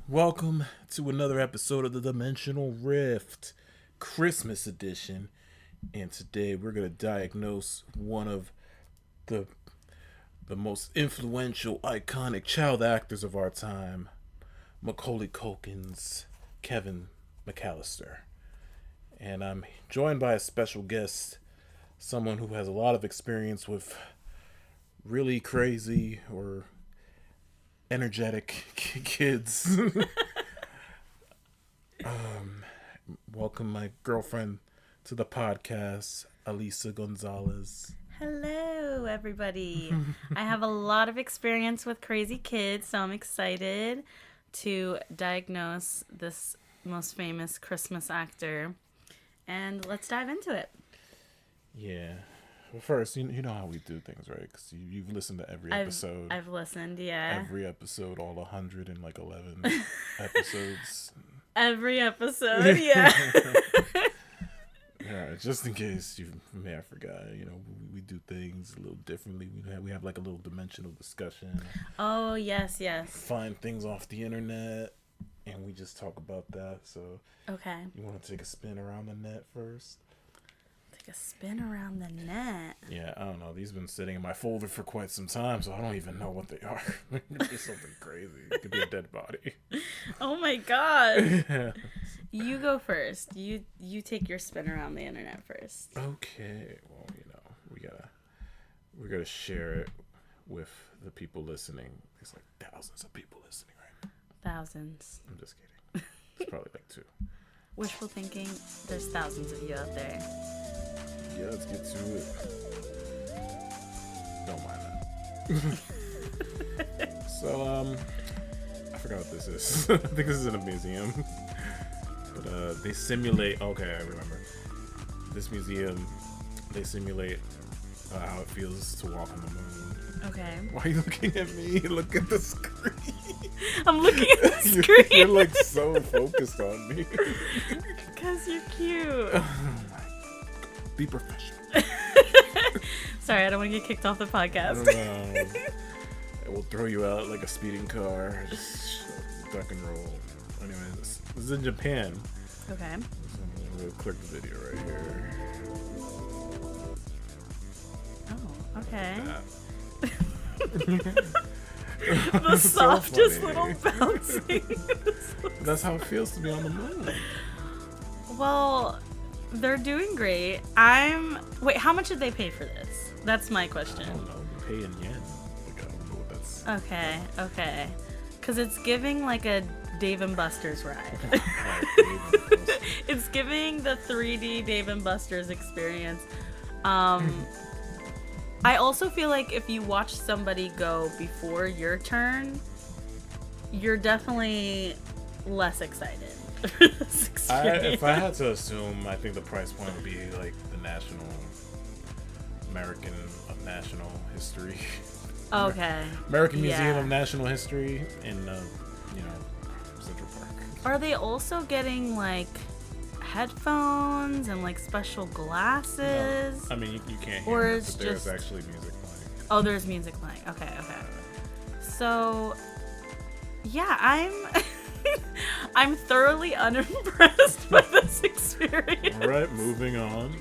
Welcome to another episode of the Dimensional Rift, Christmas edition, and today we're going to diagnose one of the most influential, iconic child actors of our time, Macaulay Culkin's Kevin McAllister. And I'm joined by a special guest, someone who has a lot of experience with really crazy or energetic kids. Welcome my girlfriend to the podcast, Alyssa Gonzalez. Hello, everybody. I have a lot of experience with crazy kids, so I'm excited to diagnose this most famous Christmas actor. And let's dive into it. Yeah. Well, first, you know how we do things, right? Because you've listened to every episode. I've listened, yeah. Every episode, all 111 episodes. Every episode, yeah. Yeah, just in case you may have forgot, we do things a little differently. We have like a little dimensional discussion. Oh, yes. Find things off the internet, and we just talk about that. So, okay. You want to take a spin around the net first? A spin around the net. Yeah, I don't know. These have been sitting in my folder for quite some time, so I don't even know what they are. It could be something crazy. It could be a dead body. Oh my god. Yeah. You go first. You take your spin around the internet first. Okay. Well, we gotta share it with the people listening. There's like thousands of people listening right now. Thousands. I'm just kidding. It's probably like 2. Wishful thinking. There's thousands of you out there. Yeah, let's get to it. Don't mind that. So, I forgot what this is. I think this is in a museum. But, they simulate... Okay, I remember. This museum, they simulate how it feels to walk on the moon. Okay. Why are you looking at me? Look at the screen. I'm looking at the screen. You're like so focused on me. Because you're cute. Be professional. Sorry, I don't want to get kicked off the podcast. I don't know. It will throw you out like a speeding car. Just duck and roll. Anyway, this is in Japan. Okay. So we'll click the video right here. Oh, okay. The softest little bouncing. That's how it feels to be on the moon. Well, they're doing great. Wait, how much did they pay for this? That's my question. I don't know. You pay in yen. Like, I don't know what that's. Okay. Because it's giving like a Dave & Buster's ride. It's giving the 3D Dave & Buster's experience. I also feel like if you watch somebody go before your turn, you're definitely less excited. If I had to assume, I think the price point would be like the American of National History. Okay. American Museum of National History in, Central Park. Are they also getting like headphones and like special glasses? No. I mean, you can't or hear it, it's but there's actually music playing. Oh, there's music playing. Okay. So, yeah, I'm thoroughly unimpressed by this experience. All right, moving on.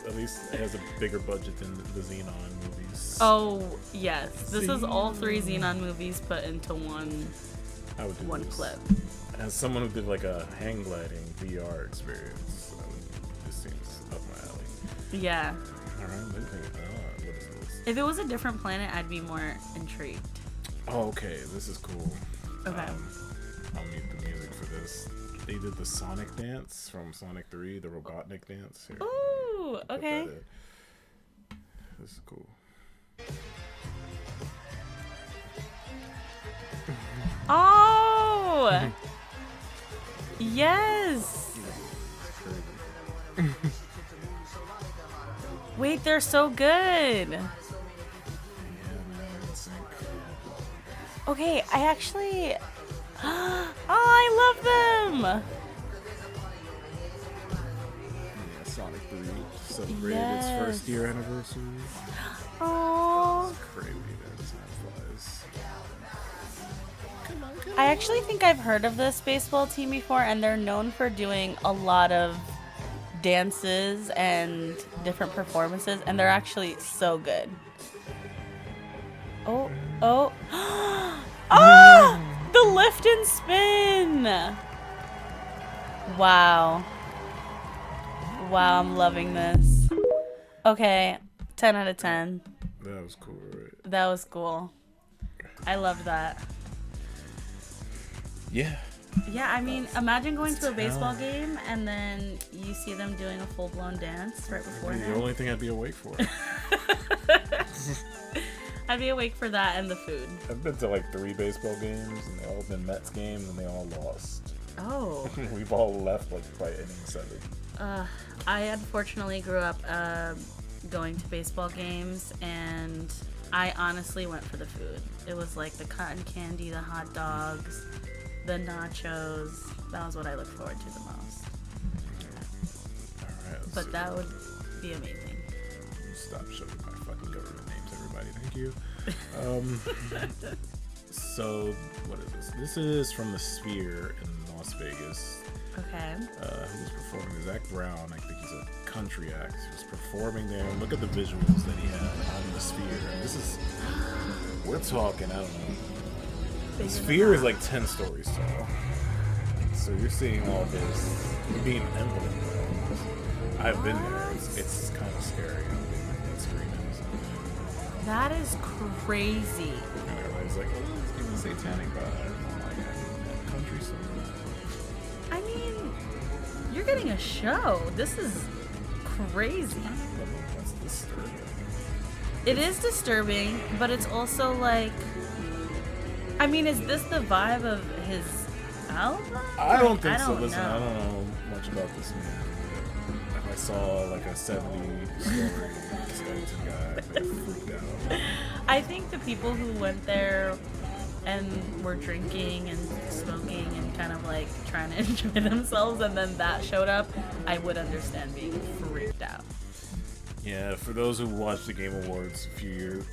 At least it has a bigger budget than the Xenon movies. Oh, yes. This is all 3 Xenon movies put into one clip. As someone who did like a hang gliding VR experience, this seems up my alley. Yeah. All right, moving on. What is this? If it was a different planet, I'd be more intrigued. Oh, okay. This is cool. Okay. I'll need the music for this. They did the Sonic dance from Sonic 3, the Robotnik dance. Here. Ooh, okay. This is cool. Oh! Yes! Wait, they're so good. Okay, I actually... Oh, I love them! Yeah, Sonic 3 celebrated its first year anniversary. Oh. It's crazy that time flies. Come on. I actually think I've heard of this baseball team before, and they're known for doing a lot of dances and different performances, and they're actually so good. Oh. Oh! The lift and spin! Wow. Wow, I'm loving this. Okay, 10 out of 10. That was cool, right? That was cool. I loved that. Yeah. Yeah, I mean, imagine going to a baseball game and then you see them doing a full-blown dance right beforehand. The only thing I'd be awake for. I'd be awake for that and the food. I've been to like 3 baseball games, and they all been Mets games, and they all lost. Oh. We've all left like by inning 7. I unfortunately grew up going to baseball games, and I honestly went for the food. It was like the cotton candy, the hot dogs, the nachos. That was what I looked forward to the most. All right, but that would be amazing. Stop showing my fucking government names, everybody. Thank you. So, what is this? This is from the Sphere in Las Vegas. Okay. Who was performing? Zach Brown. I think he's a country act. He was performing there. Look at the visuals that he had on the Sphere. And this is, we're talking, I don't know. The Sphere is like 10 stories tall. So you're seeing all this. You're being enveloped by all this. I've been there. It's kind of scary. I'm screaming. That is crazy. And everybody's like, oh, it's giving satanic vibe. I'm like, country song. I mean, you're getting a show. This is crazy. That's disturbing. It is disturbing, but it's also like, I mean, is this the vibe of his album? I don't think so. Know. Listen, I don't know much about this man. If I saw like a 70-story skeleton guy, I'd be freaked out. I think the people who went there and were drinking and smoking and kind of like trying to enjoy themselves, and then that showed up, I would understand being freaked out. Yeah, for those who watched the Game Awards a few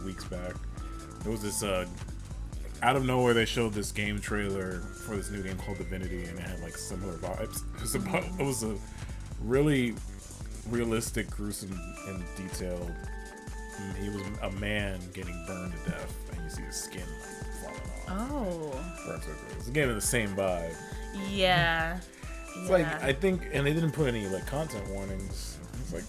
weeks back, there was this out of nowhere they showed this game trailer for this new game called Divinity, and it had like similar vibes. It was a really realistic, gruesome, and detailed. He was a man getting burned to death, and you see his skin falling off. Oh. Burns so good. It's again the same vibe. Yeah. It's like, I think, and they didn't put any like content warnings. It's like,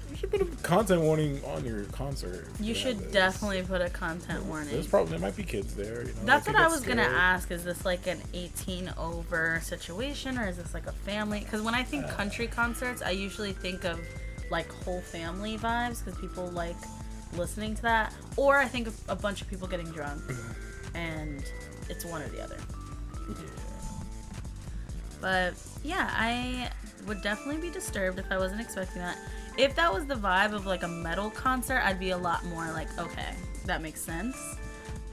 you should put a content warning on your concert. You should definitely put a content warning. There might be kids there. That's what I was gonna ask. Is this like an 18 over situation, or is this like a family? Because when I think country concerts, I usually think of like whole family vibes, because people like listening to that, or I think of a bunch of people getting drunk, and it's one or the other. Yeah. But yeah, I would definitely be disturbed if I wasn't expecting that. If that was the vibe of like a metal concert, I'd be a lot more like, okay, that makes sense.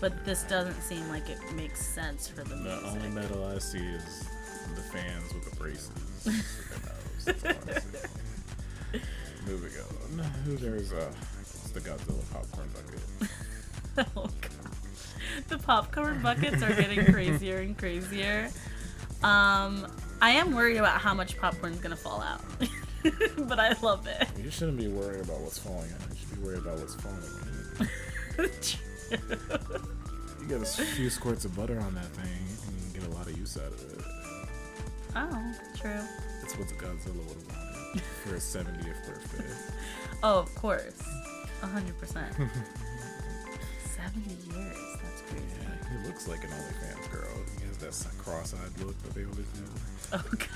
But this doesn't seem like it makes sense for the music. The only metal I see is the fans with the braces. That's all I see. Moving on. There's the Godzilla popcorn bucket. Oh god. The popcorn buckets are getting crazier and crazier. I am worried about how much popcorn is gonna fall out. But I love it. You shouldn't be worried about what's falling out. You should be worried about what's falling in. You get a few squirts of butter on that thing, and you can get a lot of use out of it. Oh, true. That's what the Godzilla would have wanted for his 70th birthday. Oh, of course. 100%. 70 years. That's crazy. Yeah, he looks like an OnlyFans girl. He has that cross-eyed look that they always do. Oh, God.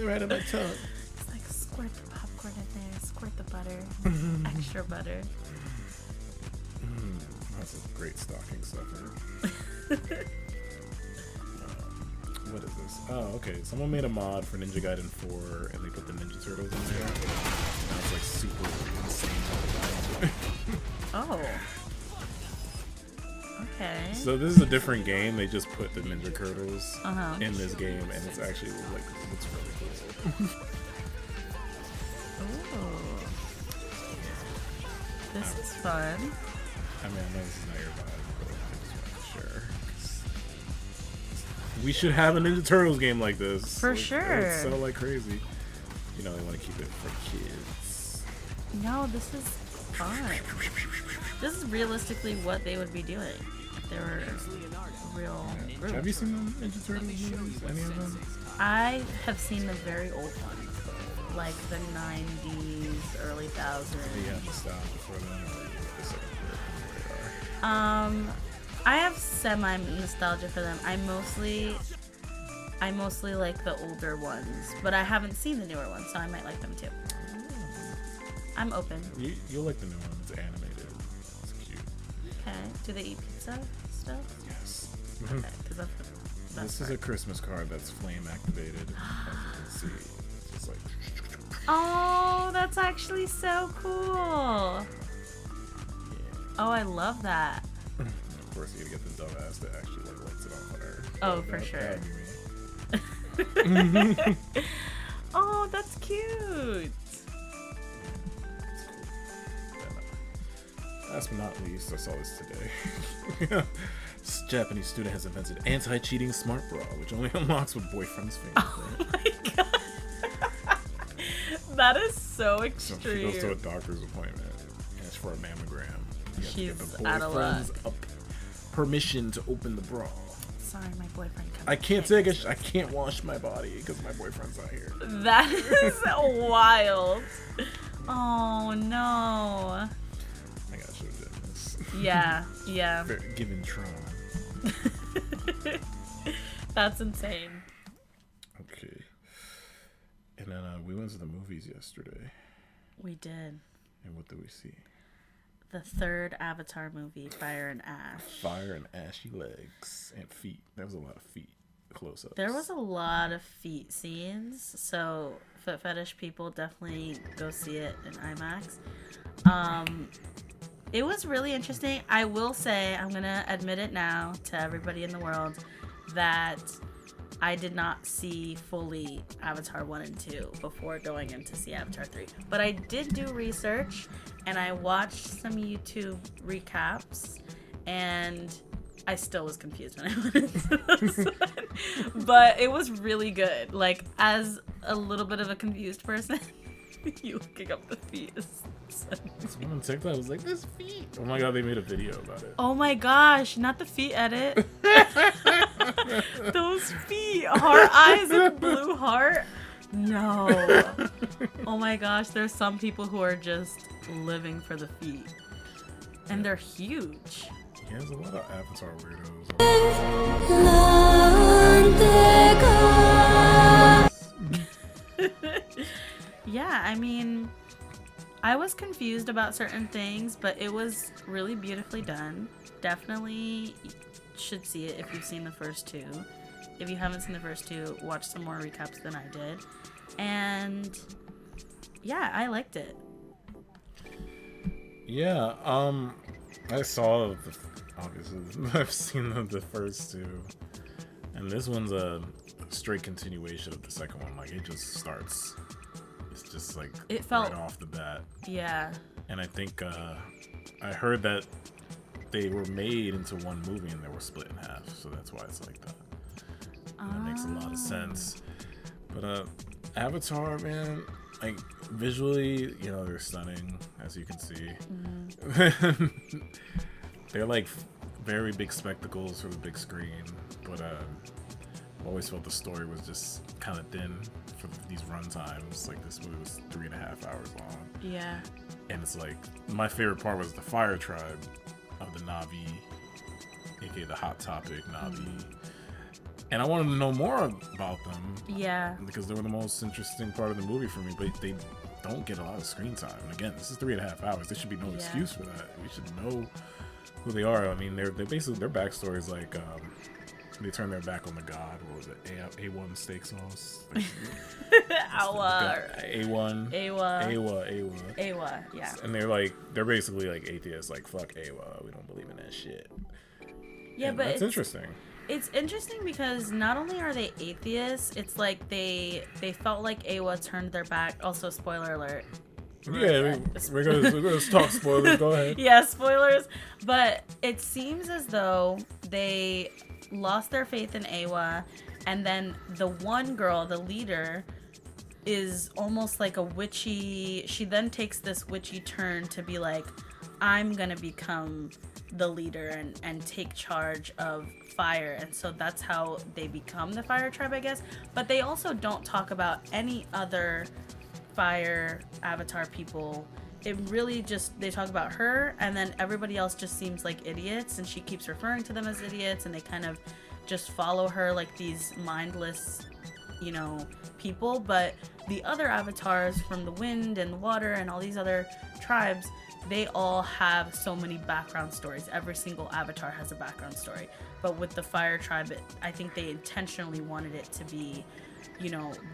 Right on my tongue. It's like, squirt the popcorn in there, squirt the butter, extra butter. That's a great stocking stuffer. What is this? Oh, okay. Someone made a mod for Ninja Gaiden 4, and they put the Ninja Turtles in there. And it's like super insane. Oh. Okay. So this is a different game. They just put the Ninja Turtles Uh-huh. in this game, and it's actually like looks really cool. Ooh. This is fun. I mean, I know this is not your vibe, but I just want to share. We should have a Ninja Turtles game like this. For like, sure. It's so like crazy. You know, they want to keep it for kids. No, this is fun. This is realistically what they would be doing if they were real group. Have you seen the Ninja Turtles movies? Any of them? I have seen the very old ones, like the 90s, early 2000s. Do you have the style before them, or just like where they are? I have semi nostalgia for them. I mostly like the older ones, but I haven't seen the newer ones, so I might like them too. I'm open. You'll like the new one. It's animated. It's cute. Okay. Do they eat pizza still? Yes. Okay, because that's the best This is a Christmas card that's flame activated. As you can see, it's just like. Oh, that's actually so cool. Yeah. Oh, I love that. Of course, you gotta get the dumbass that actually like lights it on fire. Oh, for sure. That'd be me. Oh, that's cute. Last but not least, I saw this today. This Japanese student has invented anti-cheating smart bra, which only unlocks with boyfriend's fingerprint. Oh my god. That is so So extreme. she goes to a doctor's appointment, and it's for a mammogram. You have to get She's the out of luck. boyfriend's permission to open the bra. Sorry, my boyfriend. I can't I can't wash my body because my boyfriend's not here. That is wild. Oh no. I gotta show you this. Yeah, yeah. Given Tron. That's insane. Okay. And then we went to the movies yesterday. We did. And what did we see? The third Avatar movie, Fire and Ash. Fire and ashy legs and feet. There was a lot of feet close-ups. There was a lot of feet scenes, so foot fetish people definitely go see it in IMAX. It was really interesting. I will say, I'm gonna admit it now to everybody in the world, that I did not see fully Avatar 1 and 2 before going in to see Avatar 3. But I did do research, and I watched some YouTube recaps, and I still was confused when I went into this one. But it was really good. Like, as a little bit of a confused person, you looking up the feet is so Someone on TikTok was like, "This feet." Oh my god, they made a video about it. Oh my gosh, not the feet edit. Those feet, heart eyes and blue heart. No. Oh my gosh, there's some people who are just living for the feet. And they're huge. Yeah, there's a lot of Avatar weirdos. Yeah, I mean, I was confused about certain things, but it was really beautifully done. Definitely should see it if you've seen the first two. If you haven't seen the first two, watch some more recaps than I did. And yeah, I liked it. Yeah, I saw obviously I've seen the first two, and this one's a straight continuation of the second one. Like, it just starts. It's just like It felt right off the bat. Yeah. And I think I heard that they were made into one movie and they were split in half, so that's why it's like that. And that makes a lot of sense. But Avatar, man, like visually, you know, they're stunning, as you can see. Mm-hmm. They're like very big spectacles for the big screen, but I always felt the story was just kind of thin for these run times. Like, this movie was 3.5 hours long. Yeah. And it's like, my favorite part was the fire tribe of the Na'vi, aka the Hot Topic Na'vi. Mm-hmm. And I wanted to know more about them. Yeah. Because they were the most interesting part of the movie for me, but they don't get a lot of screen time. And again, this is 3.5 hours. There should be no excuse for that. We should know who they are. I mean, they're basically, their backstory is like, they turn their back on the god. What was it? A1 steak sauce? Awa. Awa, yeah. And they're basically like atheists, like, fuck Awa. We don't believe in that shit. Yeah, and but that's interesting. It's interesting because not only are they atheists, it's like they felt like Awa turned their back. Also, spoiler alert. Yeah, we're gonna talk spoilers. Go ahead. Yeah, spoilers. But it seems as though they lost their faith in Awa, and then the one girl, the leader, is almost like a witchy. She then takes this witchy turn to be like, I'm gonna become the leader and take charge of fire. And so that's how they become the fire tribe, I guess. But they also don't talk about any other fire avatar people. It really just, they talk about her, and then everybody else just seems like idiots, and she keeps referring to them as idiots, and they kind of just follow her like these mindless, people. But the other avatars from the wind and the water and all these other tribes, they all have so many background stories. Every single avatar has a background story. But with the fire tribe, I think they intentionally wanted it to be,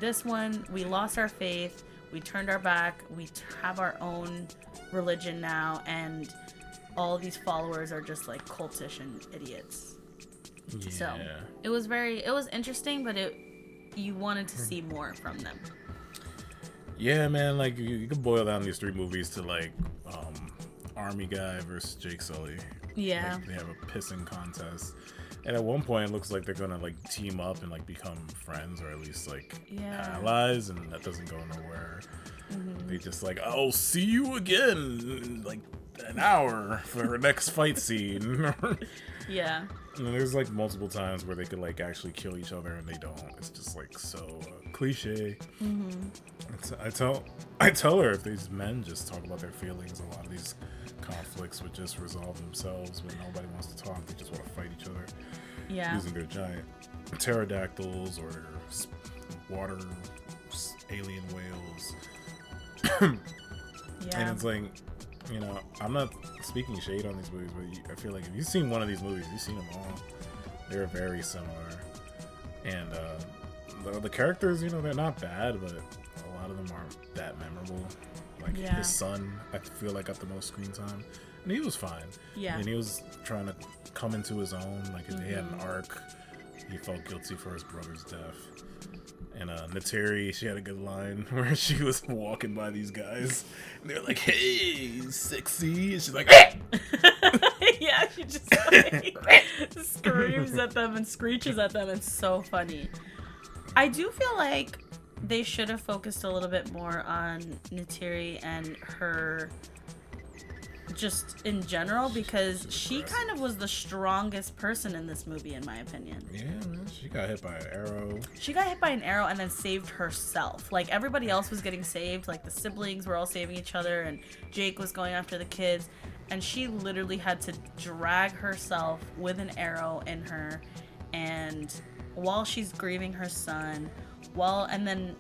this one, we lost our faith, we turned our back, we have our own religion now, and all these followers are just like cultish and idiots. Yeah. So it was interesting, but you wanted to see more from them. Yeah, man, like you could boil down these three movies to like Army Guy versus Jake Sully. Yeah. Like, they have a pissing contest. And at one point it looks like they're gonna like team up and like become friends, or at least like allies, and that doesn't go nowhere. Mm-hmm. They just like, I'll see you again in like an hour for our next fight scene. Yeah. And then there's like multiple times where they could like actually kill each other and they don't. It's just like so cliche. Mm-hmm. I tell her if these men just talk about their feelings, a lot of these conflicts would just resolve themselves when nobody wants to talk. They just want to fight each other. Yeah. Using their giant pterodactyls or water alien whales. Yeah. And it's like, I'm not speaking shade on these movies, but I feel like if you've seen one of these movies, you've seen them all. They're very similar. And the characters, they're not bad, but a lot of them aren't that memorable. Like his son, I feel like got the most screen time. And he was fine. Yeah. And he was trying to come into his own. Like he had an arc. He felt guilty for his brother's death. And Nateri, she had a good line where she was walking by these guys, and they're like, "Hey, sexy," and she's like, yeah, she just like screams at them and screeches at them. It's so funny. I do feel like they should have focused a little bit more on Nateri and her just in general, because she kind of was the strongest person in this movie, in my opinion. Yeah, man. She got hit by an arrow. She got hit by an arrow and then saved herself. Like, everybody else was getting saved. Like, the siblings were all saving each other, and Jake was going after the kids. And she literally had to drag herself with an arrow in her. And while she's grieving her son, and then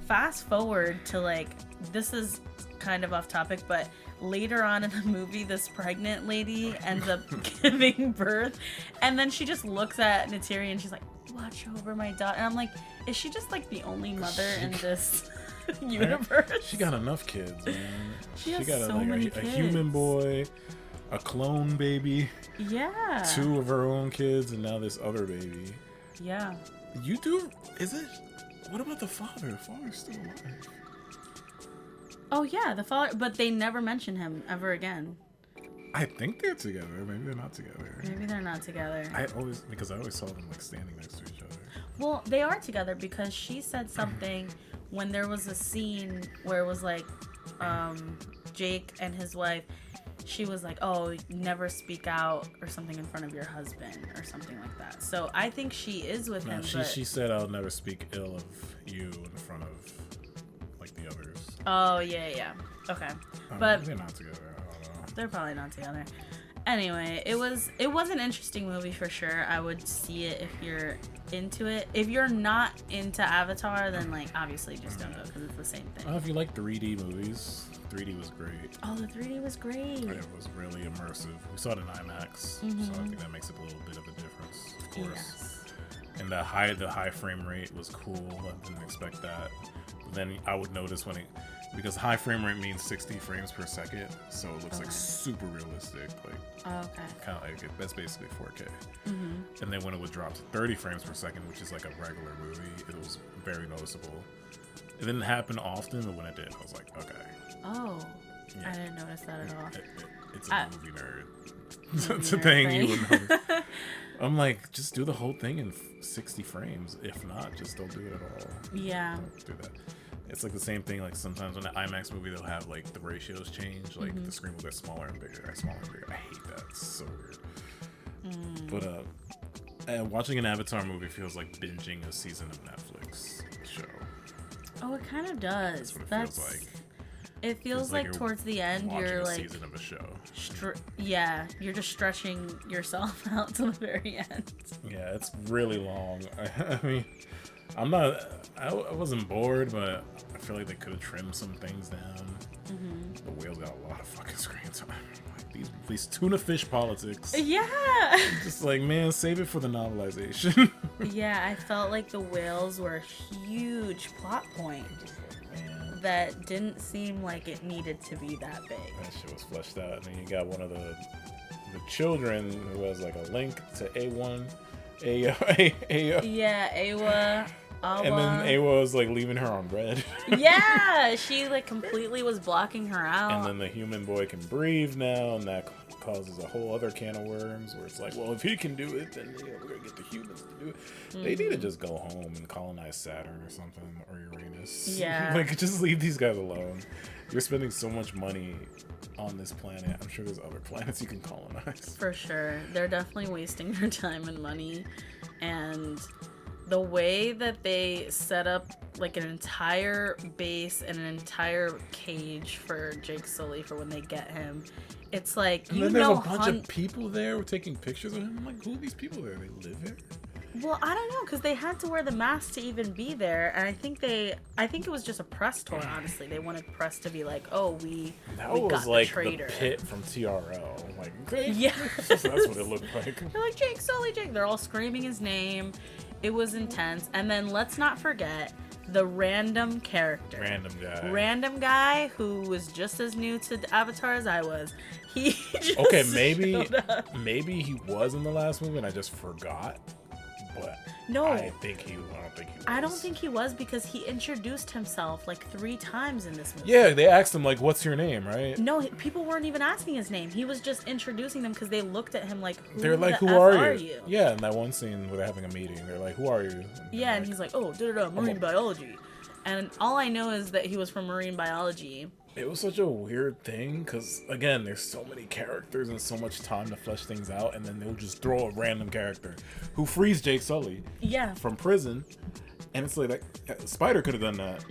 fast forward to, like, this is kind of off topic, but later on in the movie, this pregnant lady ends up giving birth, and then she just looks at Nateri and she's like, watch over my daughter. And I'm like, is she just like the only mother in this universe? She got enough kids, man. She got so many a kids. human boy, a clone baby, 2 of her own kids, and now this other baby. Yeah. What about the father? The father's still alive. Oh yeah, the father, but they never mention him ever again. I think they're together. Maybe they're not together. I always saw them like standing next to each other. Well, they are together because she said something when there was a scene where it was like Jake and his wife. She was like, "Oh, never speak out or something in front of your husband or something like that." So I think she is with him. She said, "I'll never speak ill of you in front of like the others." Oh yeah. Okay, but they're not together. I don't know. They're probably not together. Anyway, it was an interesting movie for sure. I would see it if you're into it. If you're not into Avatar, then like obviously just don't go because it's the same thing. If you like 3D movies, 3D was great. Oh, the 3D was great. It was really immersive. We saw it in IMAX, so I think that makes a little bit of a difference, of course. Yes. And the high frame rate was cool. I didn't expect that. But then I would notice when Because high frame rate means 60 frames per second, so it looks like super realistic. Like, kind of like that's basically 4K. And then when it would drop to 30 frames per second, which is like a regular movie, it was very noticeable. It didn't happen often, but when it did, I was like, okay. Oh, yeah. I didn't notice that at all. It's a movie nerd. It's a thing you would know. I'm like, just do the whole thing in 60 frames. If not, just don't do it at all. Yeah. Don't do that. It's like the same thing. Like sometimes in an IMAX movie, they'll have like the ratios change. Like the screen will get smaller and bigger, smaller and bigger. I hate that. It's so weird. But watching an Avatar movie feels like binging a season of Netflix show. Oh, it kind of does. That's what it feels like. It feels like towards the end you're like season of a show. You're just stretching yourself out to the very end. Yeah, it's really long. I mean, I wasn't bored, but I feel like they could have trimmed some things down. The whales got a lot of fucking screen time. Like these tuna fish politics. Yeah. Just like, man, save it for the novelization. Yeah, I felt like the whales were a huge plot point that didn't seem like it needed to be that big. That shit was fleshed out, and then you got one of the children who has like a link to A1. Yeah, Awa. And then Awa was like leaving her on red. Yeah, she like completely was blocking her out. And then the human boy can breathe now, and that causes a whole other can of worms where it's like, well, if he can do it, then we're gonna get the humans to do it. They need to just go home and colonize Saturn or something, or Uranus. Yeah. Like, just leave these guys alone. You're spending so much money on this planet. I'm sure there's other planets you can colonize. For sure. They're definitely wasting their time and money. And the way that they set up like an entire base and an entire cage for Jake Sully for when they get him, it's like, and then there's a bunch of people there taking pictures of him. I'm like, who are these people there? They live here? Well, I don't know, because they had to wear the mask to even be there, and I think it was just a press tour. Honestly, they wanted press to be like, "Oh, we got like the traitor." The pit from TRL. Like, yeah, that's what it looked like. They're like, Jake Sully, Jake. They're all screaming his name. It was intense, and then let's not forget the random character, random guy who was just as new to Avatar as I was. He just maybe he was in the last movie and I just forgot. But no, I don't think he was. I don't think he was, because he introduced himself like 3 times in this movie. Yeah, they asked him like, "What's your name?" Right? No, people weren't even asking his name. He was just introducing them because they looked at him like, they're like, "Who are you?" Yeah, in that one scene where they're having a meeting, they're like, "Who are you?" And he's like, "Oh, marine biology," and all I know is that he was from marine biology. It was such a weird thing because, again, there's so many characters and so much time to flesh things out, and then they'll just throw a random character who frees Jake Sully from prison, and it's like Spider could have done that.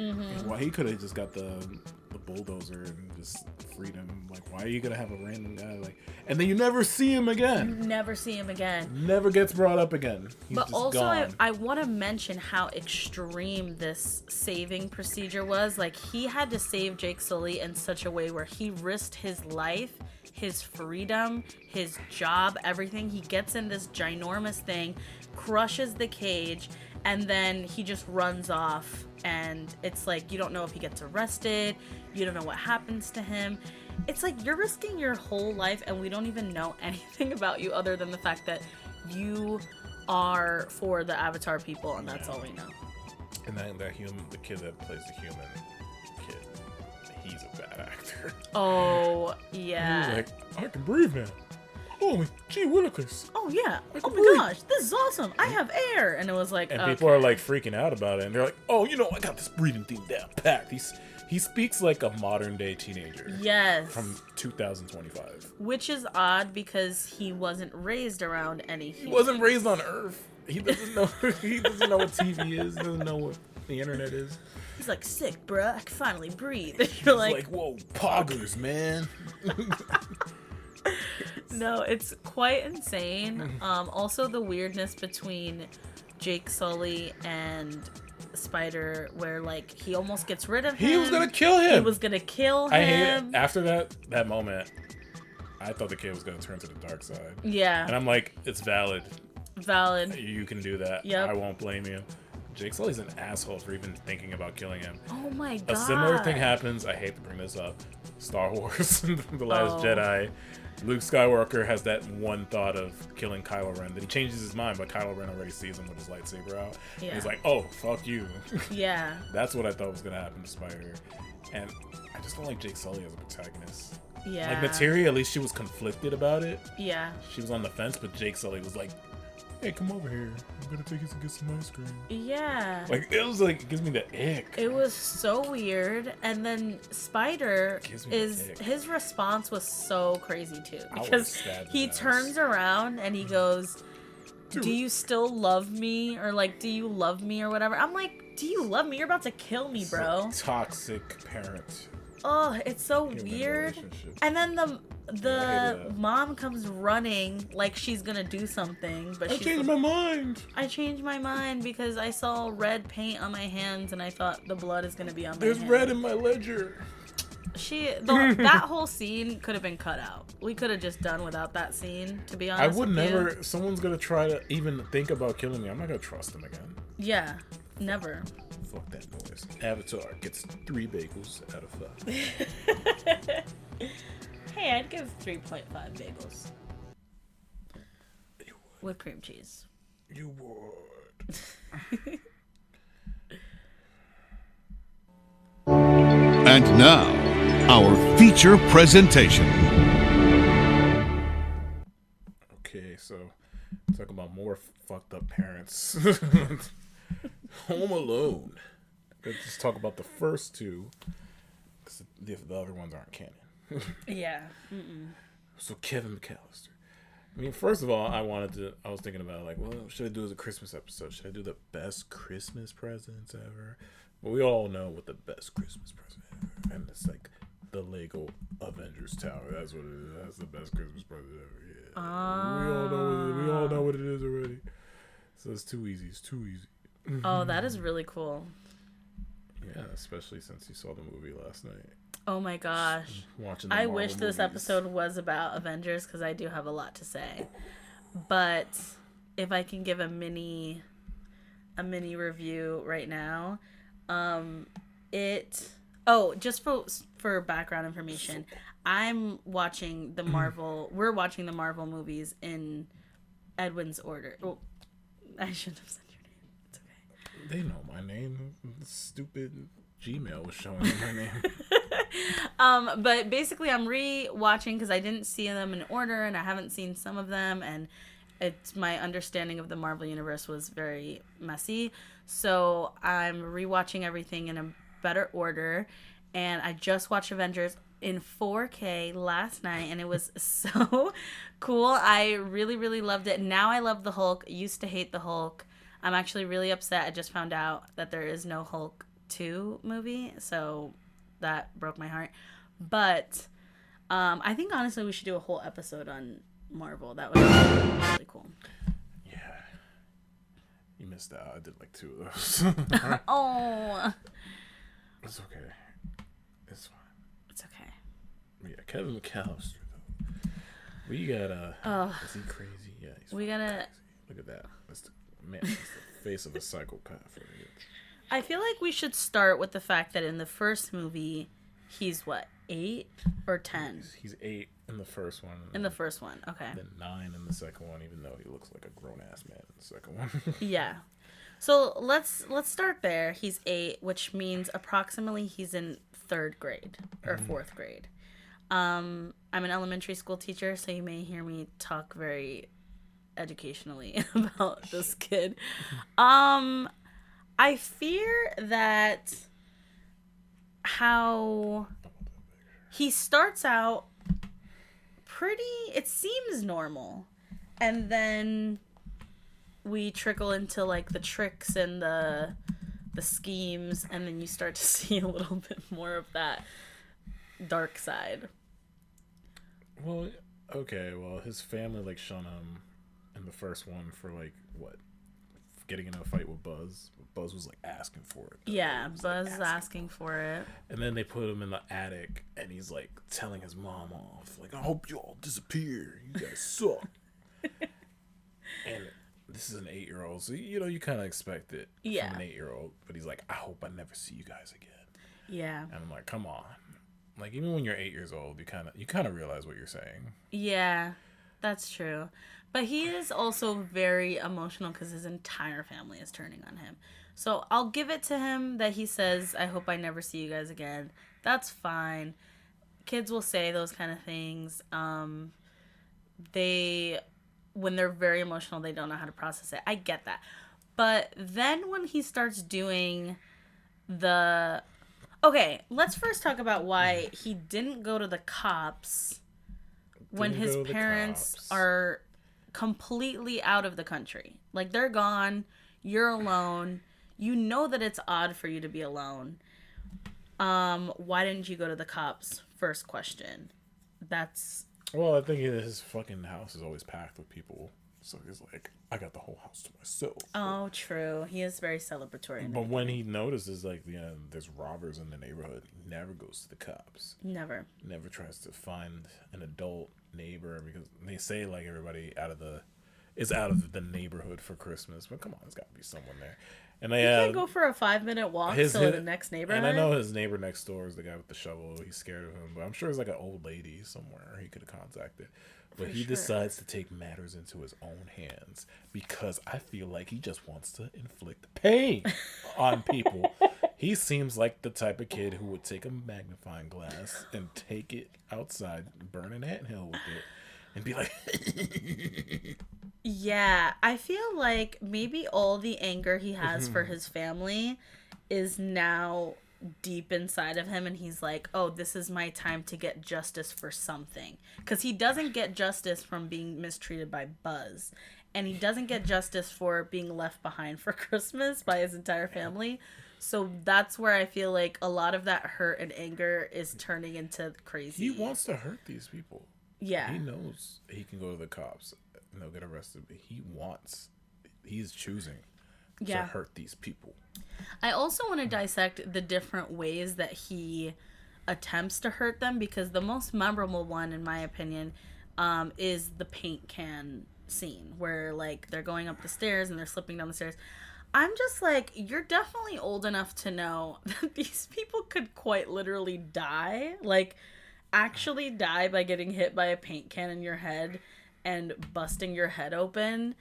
Why he could have just got the bulldozer and just freed him. Like, why are you gonna have a random guy like? And then you never see him again. Never gets brought up again. He's but just also, gone. I want to mention how extreme this saving procedure was. Like, he had to save Jake Sully in such a way where he risked his life, his freedom, his job, everything. He gets in this ginormous thing, crushes the cage, and then he just runs off. And it's like, you don't know if he gets arrested. You don't know what happens to him. It's like, you're risking your whole life, and we don't even know anything about you other than the fact that you are for the Avatar people, and that's all we know. And the kid that plays the human kid, he's a bad actor. Oh, yeah. He's like, I can breathe now. Oh, gee willikers. Oh, yeah. Oh, my gosh. This is awesome. I have air. And it was like, and people are like freaking out about it. And they're like, oh, I got this breathing thing down packed. He speaks like a modern day teenager. Yes. From 2025. Which is odd because he wasn't raised around any humans. He wasn't raised on Earth. He doesn't know. He doesn't know what TV is. He doesn't know what the internet is. He's like, sick, bruh. I can finally breathe. You're like, whoa, poggers, man. No, it's quite insane. Also, the weirdness between Jake Sully and Spider, where like he almost gets rid of him. He was gonna kill him. He was gonna kill him. I hate it. After that moment, I thought the kid was gonna turn to the dark side. Yeah. And I'm like, it's valid. Valid. You can do that. Yep. I won't blame you. Jake Sully's an asshole for even thinking about killing him. Oh my god. A similar thing happens. I hate to bring this up. Star Wars, The Last Jedi. Luke Skywalker has that one thought of killing Kylo Ren. Then he changes his mind, but Kylo Ren already sees him with his lightsaber out. Yeah. And he's like, "Oh, fuck you." Yeah. That's what I thought was gonna happen to Spider. And I just don't like Jake Sully as a protagonist. Yeah. Like Materia, at least she was conflicted about it. Yeah. She was on the fence, but Jake Sully was like, "Hey, come over here. I'm gonna take you to get some ice cream." Yeah. Like, it was like, it gives me the ick. It was so weird. And then Spider his response was so crazy too. Because he turns around and he goes, "Do you still love me?" Or like, "Do you love me?" or whatever. I'm like, "Do you love me? You're about to kill me, bro." It's a toxic parent. Oh, it's so weird. And then the mom comes running like she's gonna do something, but I changed my mind. I changed my mind because I saw red paint on my hands and I thought the blood is gonna be on my There's hands. red in my ledger. That whole scene could have been cut out. We could have just done without that scene, to be honest. I would never. Someone's gonna try to even think about killing me. I'm not gonna trust them again. Yeah, never. Fuck that noise. Avatar gets 3 bagels out of 5. Hey, I'd give 3.5 bagels. With cream cheese. You would. And now, our feature presentation. Okay, so talk about more fucked up parents. Home Alone. Let's just talk about the first 2, because the other ones aren't canon. Yeah. So Kevin McAllister. I mean, first of all, I was thinking about like, well, should I do as a Christmas episode? Should I do the best Christmas presents ever? But we all know what the best Christmas present ever, and it's like the Lego Avengers Tower. That's what it is. That's the best Christmas present ever. Yeah. We all know what it is already. So it's too easy. It's too easy. Oh, that is really cool. Yeah, especially since you saw the movie last night. Oh my gosh. I wish this episode was about Avengers because I do have a lot to say. But if I can give a mini review right now, just for background information, we're watching the Marvel movies in Edwin's order. Oh, I shouldn't have said your name. It's okay. They know my name. Stupid Gmail was showing me my name. But basically I'm re-watching because I didn't see them in order and I haven't seen some of them, and it's my understanding of the Marvel Universe was very messy. So I'm re-watching everything in a better order, and I just watched Avengers in 4K last night, and it was so cool. I really, really loved it. Now I love the Hulk. Used to hate the Hulk. I'm actually really upset. I just found out that there is no Hulk 2 movie, so that broke my heart. But I think honestly we should do a whole episode on Marvel. That would be really cool. Yeah, you missed out. I did like 2 of those. Oh, it's okay. It's fine. It's okay. Yeah, Kevin McAllister though. We got is he crazy? Yeah, he's we gotta crazy. Look at that. That's the face of a psychopath right here. I feel like we should start with the fact that in the first movie, he's what, 8 or 10? He's 8 in the first one. In the first one, okay. Then 9 in the second one, even though he looks like a grown ass man in the second one. Yeah. So let's start there. He's 8, which means approximately he's in 3rd grade or 4th grade. I'm an elementary school teacher, so you may hear me talk very educationally about this kid. I fear that how he starts out it seems normal, and then we trickle into like the tricks and the schemes, and then you start to see a little bit more of that dark side. Well, okay, his family like shun him in the first one for like what? Getting in a fight with Buzz. Buzz was like asking for it. Yeah, Buzz is asking for it. And then they put him in the attic, and he's like telling his mom off, like, "I hope you all disappear. You guys suck." And this is an 8-year-old, so you kind of expect it from an 8-year-old. But he's like, I hope I never see you guys again. Yeah. And I'm like, come on. Like, even when you're 8 years old, you kind of realize what you're saying. Yeah, that's true. But he is also very emotional because his entire family is turning on him. So I'll give it to him that he says, I hope I never see you guys again. That's fine. Kids will say those kind of things. When they're very emotional, they don't know how to process it. I get that. But then when he starts doing the... Okay, let's first talk about why he didn't go to the cops when his parents are completely out of the country. Like, they're gone. You're alone. You know that it's odd for you to be alone. Why didn't you go to the cops? First question. Well, I think his fucking house is always packed with people. So he's like, I got the whole house to myself. Oh, true. He is very celebratory. But when he notices, like, there's robbers in the neighborhood, he never goes to the cops. Never Tries to find an adult neighbor, because they say, like, everybody is out of the neighborhood for Christmas. But come on, there's got to be someone there. And they can't go for a 5-minute walk to the next neighborhood. And I know his neighbor next door is the guy with the shovel. He's scared of him, but I'm sure there's like an old lady somewhere he could have contacted. But he decides to take matters into his own hands because I feel like he just wants to inflict pain on people. He seems like the type of kid who would take a magnifying glass and take it outside, burn an anthill with it, and be like... Yeah, I feel like maybe all the anger he has for his family is now deep inside of him, and he's like, oh, this is my time to get justice for something. Because he doesn't get justice from being mistreated by Buzz, and he doesn't get justice for being left behind for Christmas by his entire family. So that's where I feel like a lot of that hurt and anger is turning into crazy. He wants to hurt these people. Yeah. He knows he can go to the cops and they'll get arrested, but he's choosing to hurt these people. I also want to dissect the different ways that he attempts to hurt them, because the most memorable one, in my opinion, is the paint can scene where, like, they're going up the stairs and they're slipping down the stairs. I'm just like, you're definitely old enough to know that these people could quite literally die. Like, actually die by getting hit by a paint can in your head and busting your head open.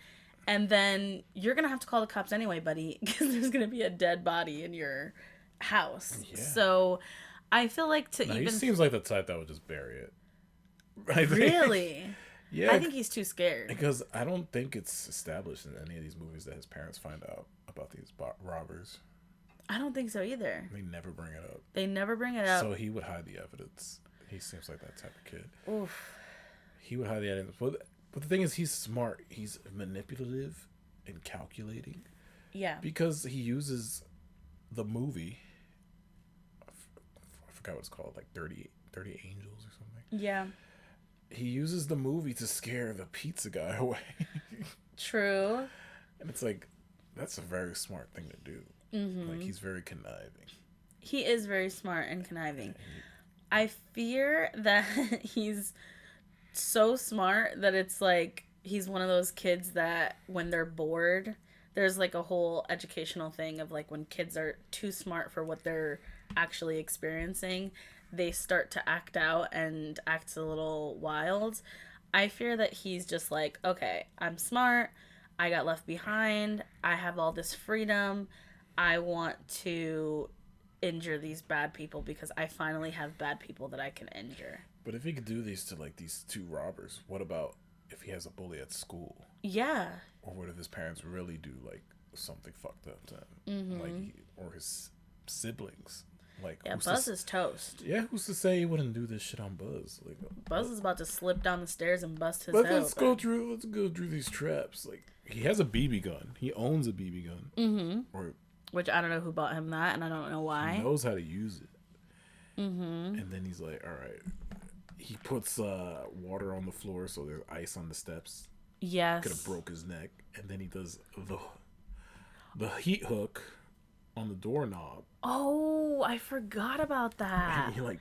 And then you're going to have to call the cops anyway, buddy, because there's going to be a dead body in your house. Yeah. So I feel like he seems like the type that would just bury it. Really? Yeah. I think he's too scared. Because I don't think it's established in any of these movies that his parents find out about these robbers. I don't think so either. They never bring it up. So he would hide the evidence. He seems like that type of kid. Oof. He would hide the evidence. But the thing is, he's smart. He's manipulative and calculating. Yeah. Because he uses the movie. I forgot what it's called. Like 30 Angels or something. Yeah. He uses the movie to scare the pizza guy away. True. And it's like, that's a very smart thing to do. Mm-hmm. Like, he's very conniving. He is very smart and conniving. I fear that he's so smart that it's like he's one of those kids that when they're bored, there's like a whole educational thing of like when kids are too smart for what they're actually experiencing, they start to act out and act a little wild. I fear that he's just like, okay, I'm smart, I got left behind, I have all this freedom, I want to injure these bad people because I finally have bad people that I can injure. But if he could do these to, like, these two robbers, what about if he has a bully at school? Yeah. Or what if his parents really do, like, something fucked up to him? Mm-hmm. Like, or his siblings. Like, yeah, Buzz is toast. Yeah, who's to say he wouldn't do this shit on Buzz? Like, Buzz is about to slip down the stairs and bust his head let's go through these traps. Like, he has a BB gun. He owns a BB gun. Mm-hmm. Which I don't know who bought him that, and I don't know why. He knows how to use it. Mm-hmm. And then he's like, all right. He puts water on the floor so there's ice on the steps. Yes. Could have broke his neck. And then he does the heat hook on the doorknob. Oh, I forgot about that. And he like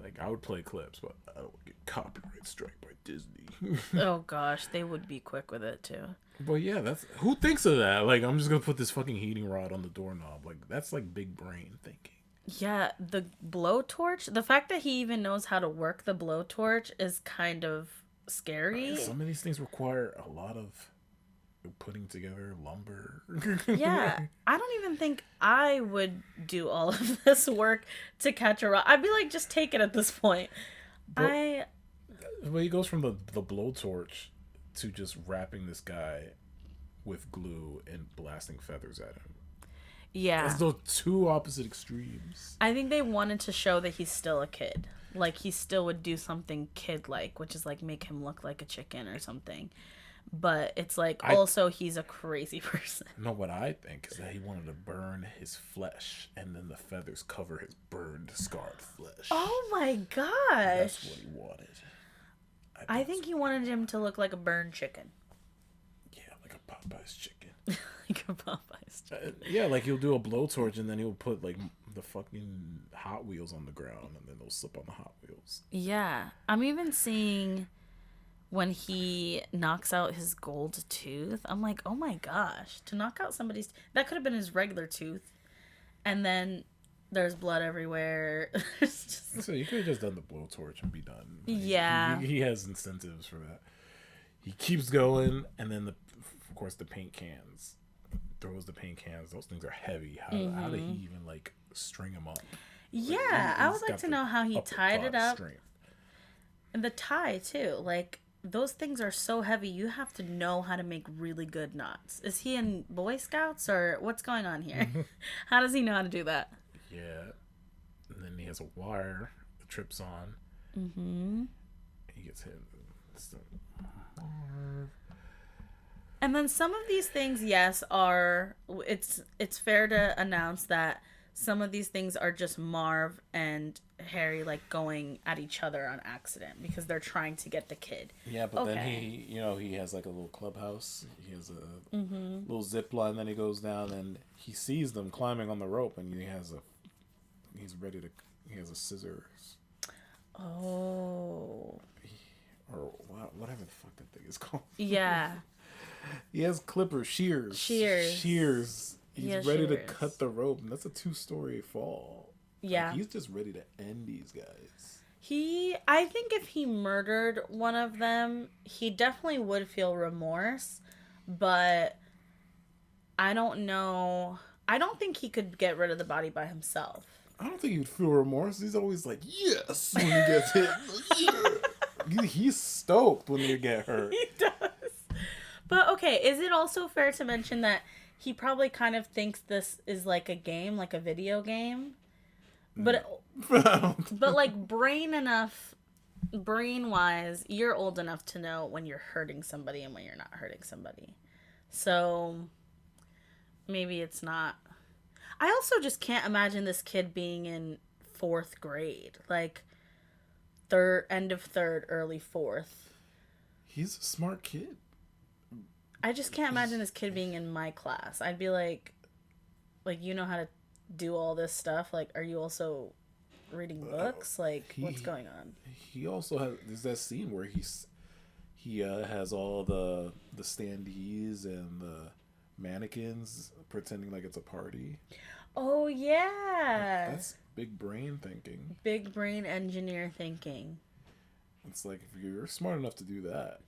Like, I would play clips, but I don't get copyright strike by Disney. Oh gosh, they would be quick with it too. But yeah, that's who thinks of that. Like, I'm just gonna put this fucking heating rod on the doorknob. Like, that's like big brain thinking. Yeah, the blowtorch. The fact that he even knows how to work the blowtorch is kind of scary. Some of these things require a lot of putting together lumber. Yeah, I don't even think I would do all of this work to catch a rod. I'd be like, just take it at this point. But he goes from the blowtorch to just wrapping this guy with glue and blasting feathers at him. Yeah. That's those two opposite extremes. I think they wanted to show that he's still a kid. Like, he still would do something kid-like, which is like make him look like a chicken or something. But it's like, also, he's a crazy person. No, what I think is that he wanted to burn his flesh, and then the feathers cover his burned, scarred flesh. Oh my gosh. That's what he wanted. I think he wanted him to look like a burned chicken. Yeah, like a Popeye's chicken. Like a Popeye's chicken. Yeah, like he'll do a blowtorch, and then he'll put like the fucking Hot Wheels on the ground, and then they'll slip on the Hot Wheels. Yeah. I'm even seeing when he knocks out his gold tooth. I'm like, oh my gosh. To knock out somebody's... That could have been his regular tooth. And then there's blood everywhere. So you could have just done the blowtorch and be done. Like, yeah. He has incentives for that. He keeps going, and then, of course, the paint cans. Throws the paint cans. Those things are heavy. How did he even, like, string them up? Yeah, like, I would like to know how he tied it up. Strength. And the tie, too. Like... Those things are so heavy, you have to know how to make really good knots. Is he in Boy Scouts or what's going on here? How does he know how to do that? Yeah. And then he has a wire that trips on. Mm-hmm. He gets hit. And then some of these things, yes, are... It's fair to announce that some of these things are just Marv and Harry, like, going at each other on accident because they're trying to get the kid. Yeah, but then he has, like, a little clubhouse. He has a little zip line, then he goes down, and he sees them climbing on the rope, and he has a scissors. Oh. Or whatever the fuck that thing is called. Yeah. He has shears. He's ready to cut the rope, and that's a 2-story fall. Yeah. Like, he's just ready to end these guys. I think if he murdered one of them, he definitely would feel remorse, but I don't know. I don't think he could get rid of the body by himself. I don't think he'd feel remorse. He's always like, yes, when he gets hit. Yeah. He's stoked when you get hurt. He does. But okay, is it also fair to mention that he probably kind of thinks this is like a game, like a video game? But like brain-wise, you're old enough to know when you're hurting somebody and when you're not hurting somebody. So maybe it's not. I also just can't imagine this kid being in 4th grade. Like end of 3rd, early 4th. He's a smart kid. I just can't imagine this kid being in my class. I'd be like, you know how to do all this stuff? Like, are you also reading books? Like, what's going on? He also there's that scene where he has all the standees and the mannequins pretending like it's a party. Oh, yeah. That's big brain thinking. Big brain engineer thinking. It's like, if you're smart enough to do that,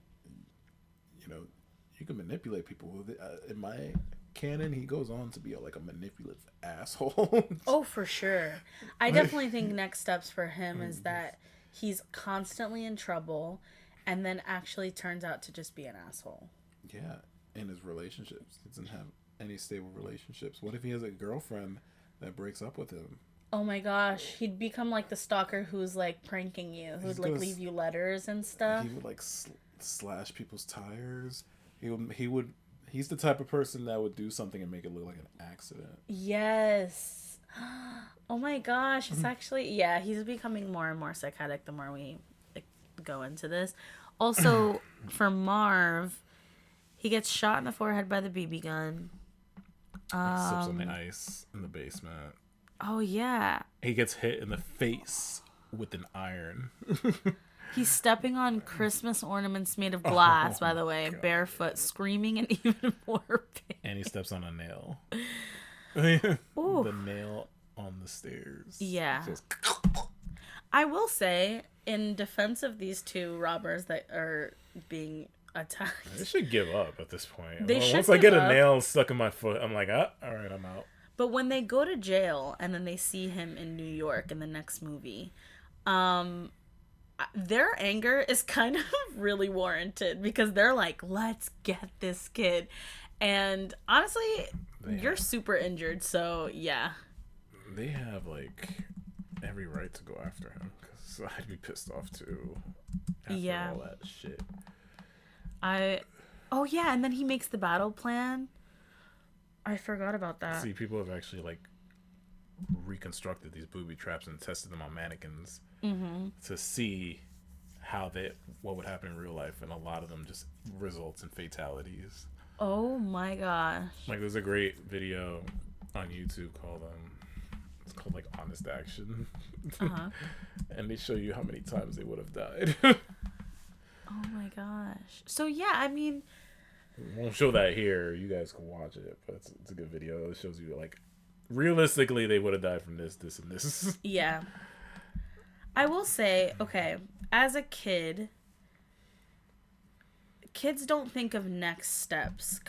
you can manipulate people. In my canon, he goes on to be a manipulative asshole. Oh, for sure. I definitely think next steps for him is that he's constantly in trouble and then actually turns out to just be an asshole. Yeah, in his relationships. He doesn't have any stable relationships. What if he has a girlfriend that breaks up with him? Oh my gosh, he'd become like the stalker who's like pranking you, who'd leave you letters and stuff. He would slash people's tires. He's the type of person that would do something and make it look like an accident. Yes. Oh my gosh, it's actually, yeah, he's becoming more and more psychotic the more we go into this. Also, for Marv, he gets shot in the forehead by the BB gun. He sips on the ice in the basement. Oh, yeah. He gets hit in the face with an iron. He's stepping on Christmas ornaments made of glass, by the way, God. barefoot, screaming in even more pain. And he steps on a nail. Ooh. The nail on the stairs. Yeah. Just... I will say, in defense of these two robbers that are being attacked, They should give up at this point. They should Once I give get a up. nail stuck in my foot, I'm like, all right, I'm out. but when they go to jail and then they see him in New York in the next movie, their anger is kind of really warranted because they're like, let's get this kid. And honestly, you're super injured, so yeah. They have, like, every right to go after him because I'd be pissed off too after all that shit. Oh yeah, and then he makes the battle plan. I forgot about that. See, people have actually, like, reconstructed these booby traps and tested them on mannequins to see what would happen in real life, and a lot of them just results in fatalities. Oh my gosh. Like, there's a great video on YouTube called it's called like Honest Action. And they show you how many times they would have died. Oh my gosh. So yeah, I mean, We won't show that here. You guys can watch it, but it's a good video. It shows you, like, realistically they would have died from this, and this. yeah. I will say, okay, as a kid, kids don't think of next steps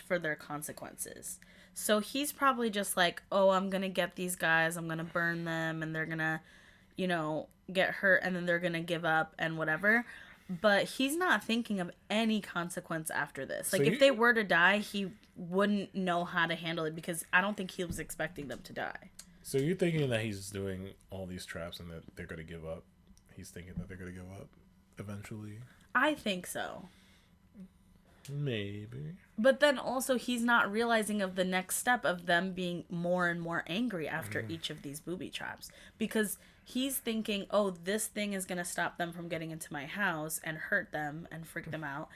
for their consequences. So he's probably just like, oh, I'm going to get these guys, I'm going to burn them, and they're going to, get hurt, and then they're going to give up and whatever. But he's not thinking of any consequence after this. Like, if they were to die, he wouldn't know how to handle it because I don't think he was expecting them to die. So you're thinking that he's doing all these traps and that they're going to give up? He's thinking that they're going to give up eventually? I think so. Maybe. But then also he's not realizing of the next step of them being more and more angry after each of these booby traps. Because he's thinking, oh, this thing is going to stop them from getting into my house and hurt them and freak them out.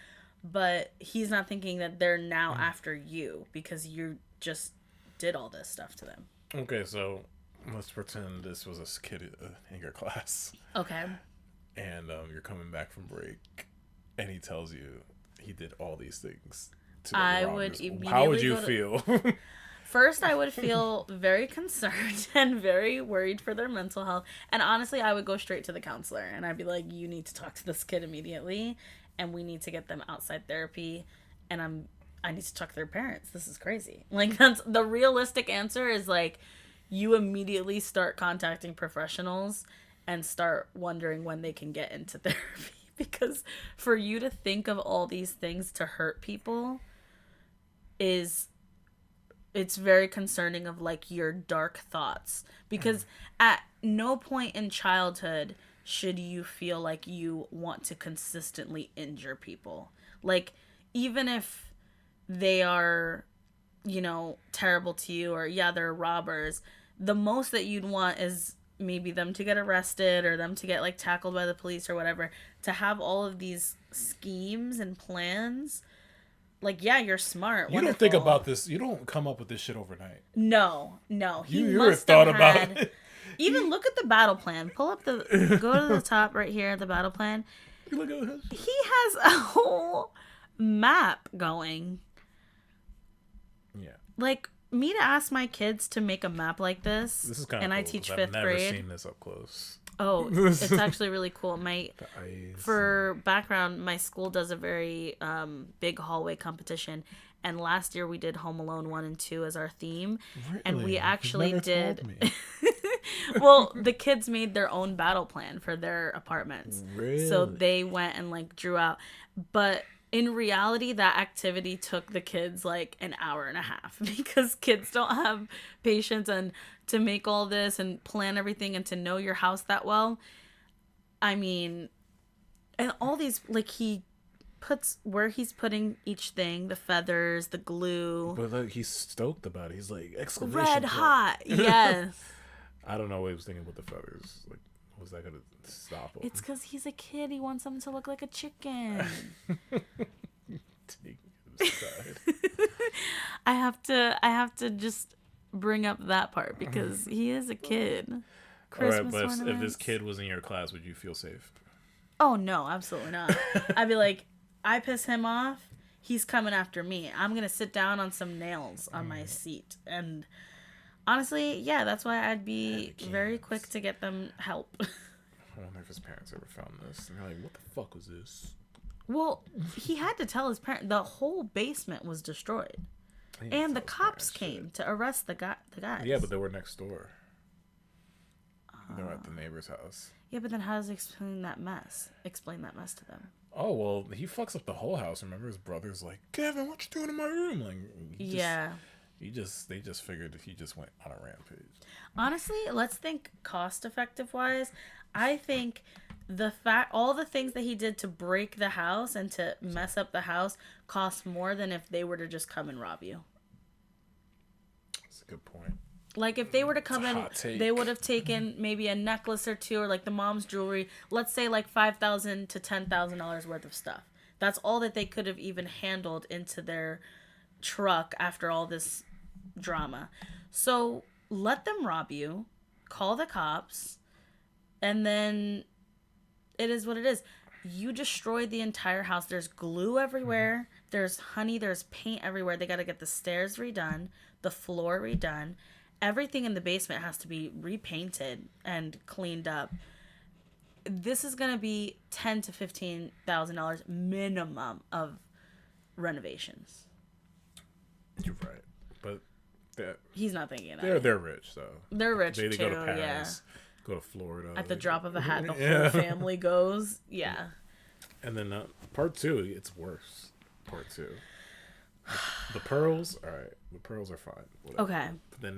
But he's not thinking that they're now after you because you just did all this stuff to them. Okay, so let's pretend this was a kid in your class. Okay. And you're coming back from break and he tells you he did all these things to I robbers. would immediately How would you feel? First, I would feel very concerned and very worried for their mental health. And honestly, I would go straight to the counselor and I'd be like, you need to talk to this kid immediately and we need to get them outside therapy and I need to talk to their parents. This is crazy. Like, that's the realistic answer is like, you immediately start contacting professionals and start wondering when they can get into therapy. Because for you to think of all these things to hurt people it's very concerning of like your dark thoughts. Because at no point in childhood should you feel like you want to consistently injure people. Like, even if they are, terrible to you or they're robbers, the most that you'd want is maybe them to get arrested or them to get like tackled by the police or whatever. To have all of these schemes and plans, like, you're smart. You don't think about this. You don't come up with this shit overnight. No. He You must thought have about had, it. Even look at the battle plan. Go to the top right here, the battle plan. You look at this. He has a whole map going. Yeah. Like, me to ask my kids to make a map like this, This is kind of and cool, I teach 'cause fifth I've never grade. seen this up close. Oh, it's actually really cool. For eyes. background, my school does a very big hallway competition, and last year we did Home Alone 1 and 2 as our theme, and we Really? actually You've never did. told me. Well, the kids made their own battle plan for their apartments, Really? so they went and like drew out. But in reality, that activity took the kids like an hour and a half because kids don't have patience and to make all this and plan everything and to know your house that well. I mean, and all these, like, he puts where he's putting each thing, the feathers, the glue. But like, he's stoked about it. He's like, exclamation Red point. hot, yes. I don't know what he was thinking with the feathers. Like, was that gonna stop him? It's because he's a kid. He wants them to look like a chicken. Take him aside. I have to just bring up that part because he is a kid. Christmas but if this ornaments. kid was in your class, would you feel safe? Oh, no, absolutely not. I'd be like, I piss him off, he's coming after me. I'm going to sit down on some nails on my seat. And honestly, yeah, that's why I'd be very quick to get them help. I wonder if his parents ever found this. And they're like, what the fuck was this? Well, he had to tell his parents. The whole basement was destroyed. And the cops came to arrest the guys. Yeah, but they were next door. They were at the neighbor's house. Yeah, but then how does he explain that mess to them? Oh, well, he fucks up the whole house. Remember, his brother's like, Kevin, what you doing in my room? Like, they just figured that he just went on a rampage. Honestly, let's think cost effective wise. I think all the things that he did to break the house and to mess up the house cost more than if they were to just come and rob you. That's a good point. Like, if they were to come in, they would have taken maybe a necklace or two, or like the mom's jewelry. Let's say like $5,000 to $10,000 worth of stuff. That's all that they could have even handled into their truck after all this drama. So let them rob you, call the cops, and then it is what it is. You destroyed the entire house. There's glue everywhere. There's honey. There's paint everywhere. They got to get the stairs redone, the floor redone. Everything in the basement has to be repainted and cleaned up. This is going to be $10,000 to $15,000 minimum of renovations. You're right, but he's not thinking that. They're rich, so they're rich they too. go to Paris, go to Florida. At the drop of a hat, the whole family goes. Yeah. And then part 2, it's worse. Part 2. The pearls, all right. The pearls are fine. Whatever. Okay. But then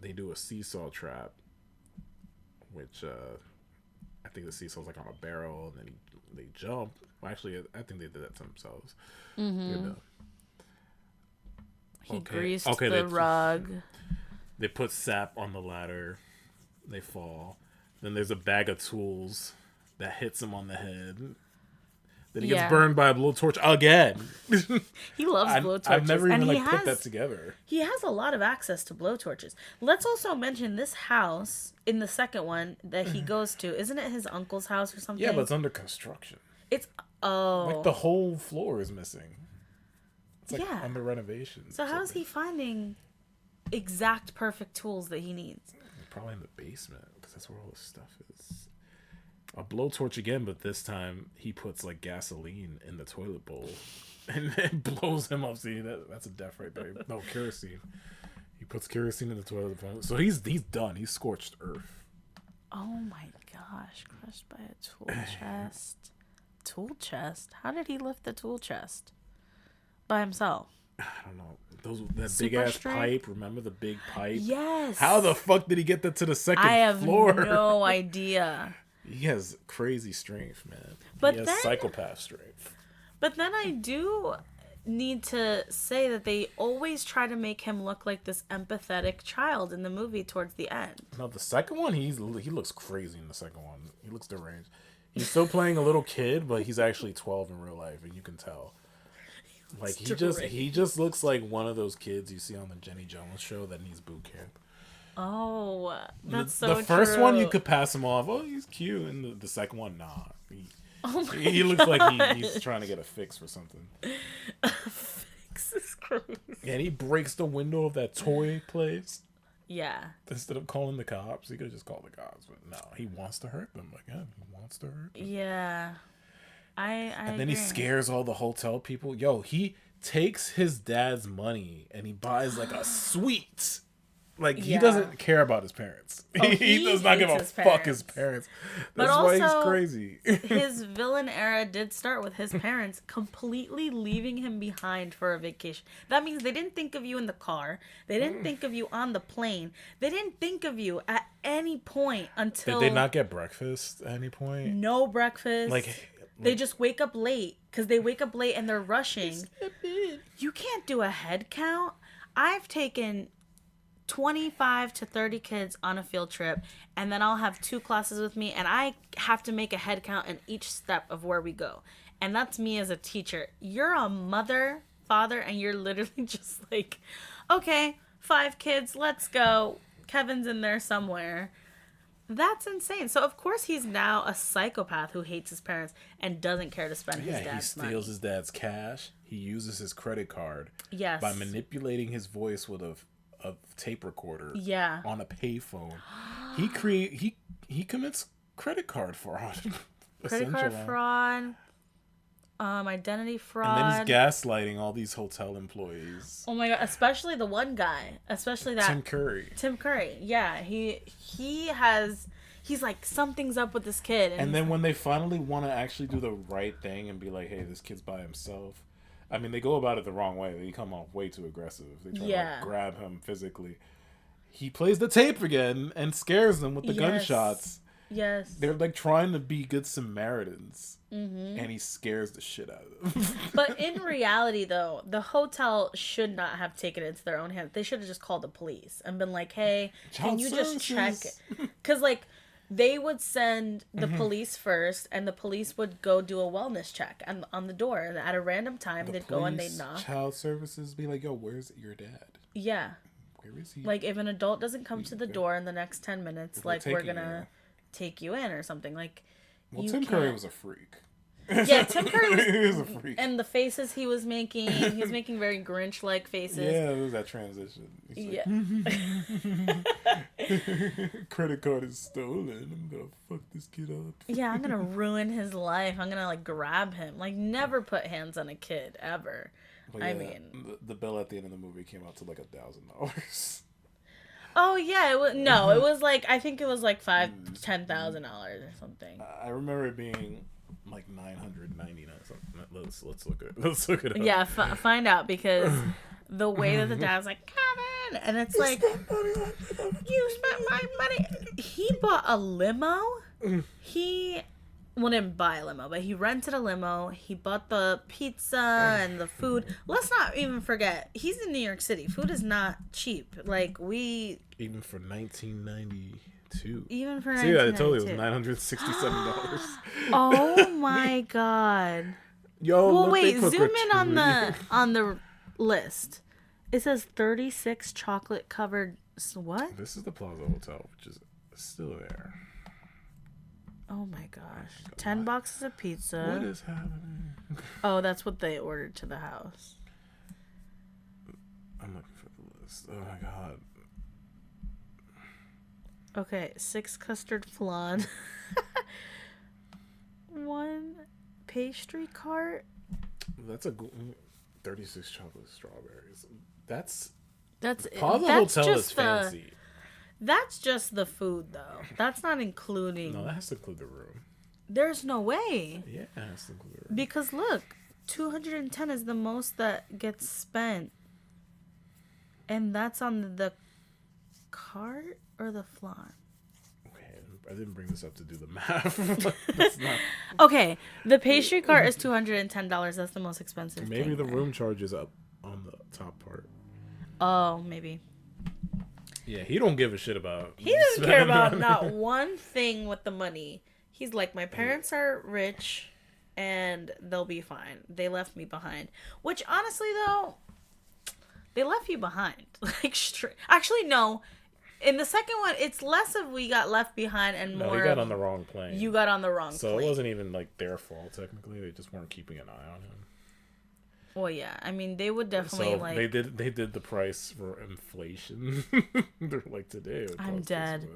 they do a seesaw trap, which I think the seesaw's like on a barrel, and then they jump. Well, actually, I think they did that to themselves. Mm-hmm. He greased the rug. They put sap on the ladder. They fall. Then there's a bag of tools that hits him on the head. Then he gets burned by a blowtorch again. He loves blowtorches. I've never even put that together. He has a lot of access to blowtorches. Let's also mention this house in the second one that he goes to. Isn't it his uncle's house or something? Yeah, but it's under construction. It's like the whole floor is missing. It's like under renovation. So how is he finding exact perfect tools that he needs? Probably in the basement, because that's where all this stuff is. A blowtorch again, but this time he puts like gasoline in the toilet bowl and it blows him up. See, that's a death right there. No, kerosene. He puts kerosene in the toilet bowl. So he's done. He's scorched earth. Oh my gosh, crushed by a tool chest. Tool chest? How did he lift the tool chest? By himself? I don't know. That big ass pipe. Remember the big pipe? Yes. How the fuck did he get that to the second floor? I have no idea. He has crazy strength, man. But he has psychopath strength. But then I do need to say that they always try to make him look like this empathetic child in the movie towards the end. No, the second one, he looks crazy in the second one. He looks deranged. He's still playing a little kid, but he's actually 12 in real life, and you can tell. Like he just looks like one of those kids you see on the Jenny Jones show that needs boot camp. Oh, that's so true. The first true. one you could pass him off. Oh, he's cute, and the second one, nah. He looks like he's trying to get a fix for something. A fix is crazy. And he breaks the window of that toy place. Yeah. Instead of calling the cops, he could just call the cops. But no, he wants to hurt them. Again, he wants to hurt them. Yeah. And then he scares all the hotel people. Yo, he takes his dad's money and he buys like a suite. Like, he doesn't care about his parents. Oh, he does not give a fuck his parents. That's why he's crazy. His villain era did start with his parents completely leaving him behind for a vacation. That means they didn't think of you in the car. They didn't think of you on the plane. They didn't think of you at any point until... Did they not get breakfast at any point? No breakfast. They just wake up late because they wake up late and they're rushing. You can't do a head count. I've taken 25 to 30 kids on a field trip, and then I'll have 2 classes with me, and I have to make a head count in each step of where we go. And that's me as a teacher. You're a mother, father, and you're literally just like, okay, 5 kids, let's go. Kevin's in there somewhere. That's insane. So, of course, he's now a psychopath who hates his parents and doesn't care to spend his dad's money. He steals his dad's cash. He uses his credit card. Yes. By manipulating his voice with a tape recorder. Yeah. On a payphone. He commits credit card fraud. Credit card fraud. Identity fraud. And then he's gaslighting all these hotel employees. Oh my god, especially the one guy. Especially that Tim Curry. Yeah, he's like, something's up with this kid. And then when they finally want to actually do the right thing and be like, hey, this kid's by himself. I mean, they go about it the wrong way. They come off way too aggressive. They try to like, grab him physically. He plays the tape again and scares them with the gunshots. Yes. They're like trying to be good Samaritans. Mm-hmm. And he scares the shit out of them. But in reality, though, the hotel should not have taken it into their own hands. They should have just called the police and been like, hey, can you just check? Because, like, they would send the police first, and the police would go do a wellness check on the door. And at a random time, they'd go and they'd knock. Child services be like, yo, where's your dad? Yeah. Where is he? Like, if an adult doesn't come to the door in the next 10 minutes, like, we're going to take you in or something. Like, Tim Curry was a freak. Yeah, Tim Curry was a freak. And the faces he was making very Grinch-like faces. Yeah, it was that transition. Yeah. Credit card is stolen. I'm gonna fuck this kid up. Yeah, I'm gonna ruin his life. I'm gonna like grab him. Like, never put hands on a kid ever. But I mean, the bill at the end of the movie came out to like $1,000. Oh yeah, it was it was like, I think it was like $10,000 or something. I remember it being like $999 something. Let's look it up. Yeah, find out, because the way that the dad's like, Kevin, and it's like, you spent my money. He bought a limo. He didn't buy a limo, but he rented a limo. He bought the pizza and the food. Let's not even forget, he's in New York City. Food is not cheap. Like, even for 1992. Even for 1992. See, I told you it was $967. Oh my god. Yo, well, wait, zoom in on the list. It says 36 chocolate covered what? This is the Plaza Hotel, which is still there. Oh my gosh. 10 boxes of pizza. What is happening? Oh, that's what they ordered to the house. I'm looking for the list. Oh my god. Okay, 6 custard flan. 1 pastry cart. That's a 36 chocolate strawberries. That's Plaza Hotel is fancy. That's just the food, though. That's not including. No, that has to include the room. There's no way. Yeah, it has to include the room. Because look, $210 is the most that gets spent, and that's on the cart or the flan. Okay, I didn't bring this up to do the math. That's not... Okay, the pastry cart is $210. That's the most expensive. Maybe the room charge is up on the top part. Oh, maybe. Yeah, he don't give a shit about. He doesn't care about not one thing with the money. He's like, my parents are rich, and they'll be fine. They left me behind. Which, honestly, though, they left you behind. Like, straight. Actually, no. In the second one, it's less of we got left behind and more. No, he got on the wrong plane. You got on the wrong plane. So it wasn't even like their fault technically. They just weren't keeping an eye on him. Well, yeah. I mean, they would definitely like. They did the price for inflation. They're like, today. I'm dead.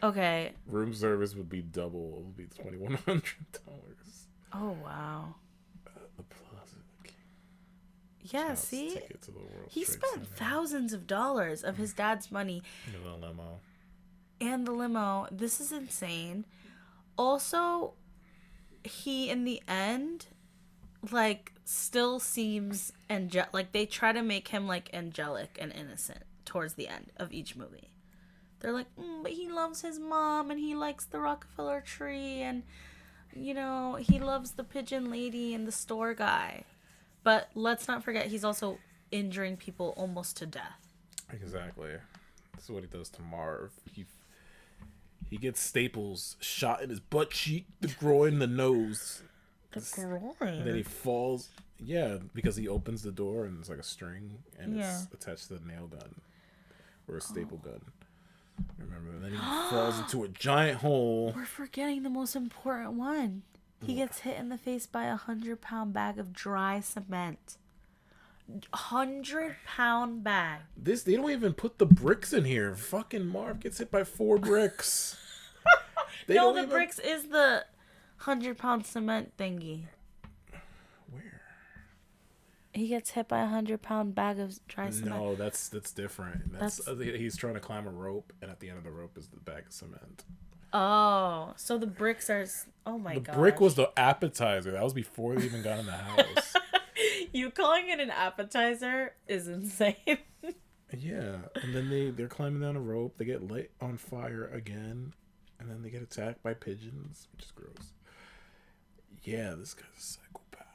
Okay. Room service would be double. It would be $2,100. Oh wow. The Plaza King. Yeah, see, he spent thousands of dollars of his dad's money. And the limo. This is insane. Also, he in the end, like, still seems like they try to make him like angelic and innocent towards the end of each movie. They're like, but he loves his mom and he likes the Rockefeller tree and, you know, he loves the pigeon lady and the store guy. But let's not forget, he's also injuring people almost to death. Exactly. This is what he does to Marv. He gets staples shot in his butt cheek, the groin, the nose. The groin? And then he falls. Yeah, because he opens the door and it's like a string and it's attached to the nail gun or a staple gun. Remember, then he falls into a giant hole. We're forgetting the most important one. He gets hit in the face by a 100-pound bag of dry cement. 100-pound bag. They don't even put the bricks in here. Fucking Marv gets hit by 4 bricks. No, the bricks is the 100-pound cement thingy. Where? He gets hit by a 100-pound bag of dry cement. No, that's different. He's trying to climb a rope, and at the end of the rope is the bag of cement. Oh, so the bricks are... Oh my god. The brick was the appetizer. That was before they even got in the house. You calling it an appetizer is insane. Yeah, and then they're climbing down a rope. They get lit on fire again, and then they get attacked by pigeons, which is gross. Yeah, this guy's a psychopath.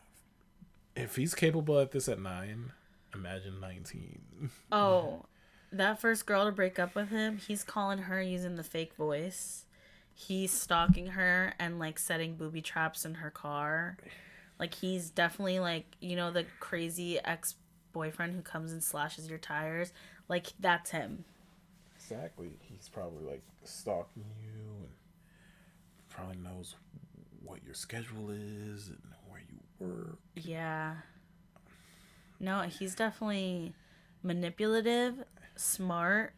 If he's capable at this at 9, imagine 19. Oh, that first girl to break up with him, he's calling her using the fake voice. He's stalking her and like setting booby traps in her car. Like he's definitely like, you know, the crazy ex-boyfriend who comes and slashes your tires. Like that's him. Exactly. He's probably like stalking you and probably knows what your schedule is and where you work. Yeah. No, he's definitely manipulative, smart,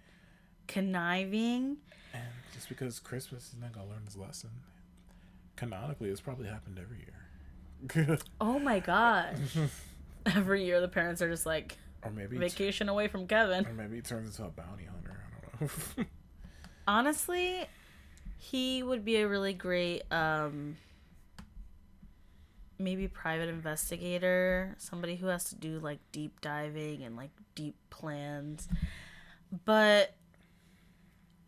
conniving. And just because Christmas is not gonna learn his lesson, canonically, it's probably happened every year. Oh my god. Every year the parents are just like, or maybe vacation away from Kevin. Or maybe he turns into a bounty hunter. I don't know. Honestly, he would be a really great maybe private investigator, somebody who has to do like deep diving and like deep plans. But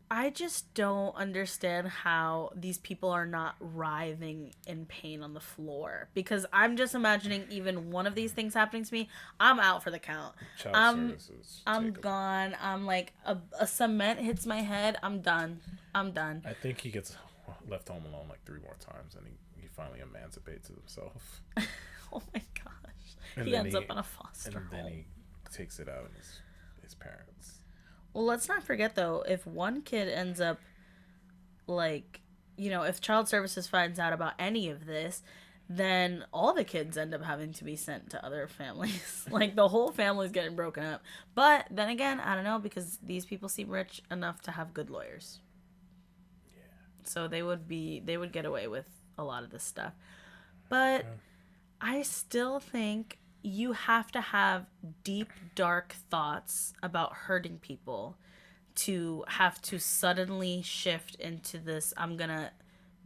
I just don't understand how these people are not writhing in pain on the floor, because I'm just imagining even one of these things happening to me, I'm out for the count. I'm gone. I'm like a cement hits my head. I'm done. I think he gets left home alone like 3 more times, and he finally emancipates himself. Oh my gosh. And he ends up in a foster home. And then he takes it out on his parents. Well, let's not forget, though, if one kid ends up, like, you know, if Child Services finds out about any of this, then all the kids end up having to be sent to other families. Like, the whole family's getting broken up. But then again, I don't know, because these people seem rich enough to have good lawyers. Yeah. So they would get away with a lot of this stuff. But I still think you have to have deep, dark thoughts about hurting people to have to suddenly shift into this, I'm gonna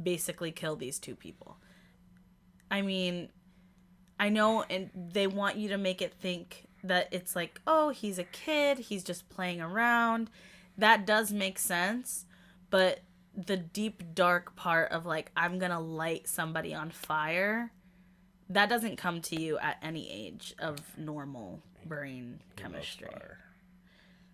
basically kill these 2 people. I mean, I know, and they want you to make it think that it's like, oh, he's a kid, he's just playing around. That does make sense, but the deep, dark part of like, I'm gonna light somebody on fire, that doesn't come to you at any age of normal brain chemistry.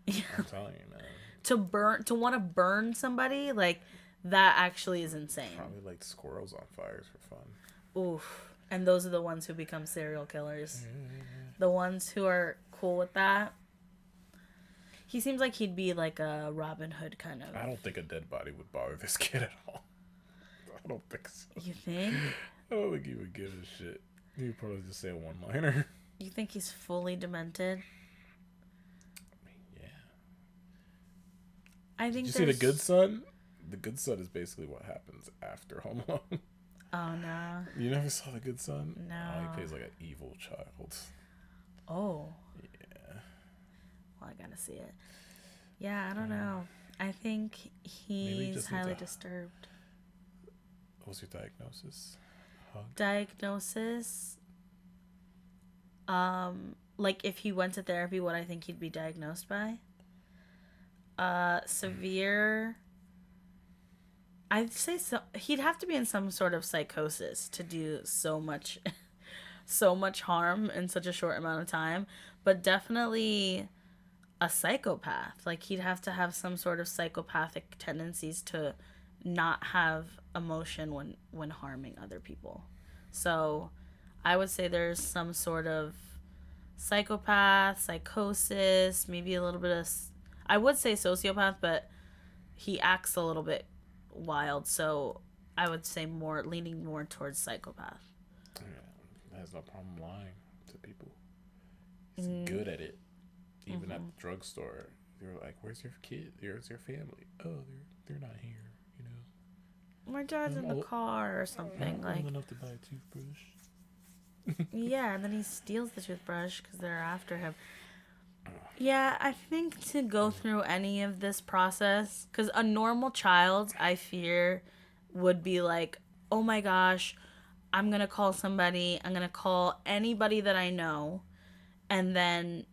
Yeah. I'm telling you, man. To want to burn somebody, like, that actually is insane. Probably like squirrels on fires for fun. Oof. And those are the ones who become serial killers. The ones who are cool with that. He seems like he'd be like a Robin Hood kind of. I don't think a dead body would bother this kid at all. I don't think so. You think? I don't think he would give a shit. He would probably just say a one-liner. You think he's fully demented? Yeah. I think. Did you see The Good Son? The Good Son is basically what happens after Home Alone. Oh no. You never saw The Good Son? No. Oh, he plays like an evil child. Oh. Yeah. Well, I gotta see it. Yeah, I don't know. I think he's highly disturbed. What was your diagnosis? Diagnosis? Like if he went to therapy, what I think he'd be diagnosed by? Severe. I'd say so. He'd have to be in some sort of psychosis to do so much harm in such a short amount of time. But definitely a psychopath. Like he'd have to have some sort of psychopathic tendencies to not have emotion when harming other people. So I would say there's some sort of psychopath, psychosis, maybe a little bit of, I would say sociopath, but he acts a little bit wild, so I would say leaning more towards Psychopath. Yeah, has no problem lying to people. He's good at it. Even at the drugstore, they were like, "Where's your kid? Where's your family? Oh, they're not here. You know, My dad's in the car or something. I'm Like, old enough to buy a toothbrush." yeah, and then he steals the toothbrush because they're after him. Yeah, I think to go through any of this process, because a normal child, I fear, would be like, oh my gosh, I'm going to call somebody, I'm going to call anybody that I know, and then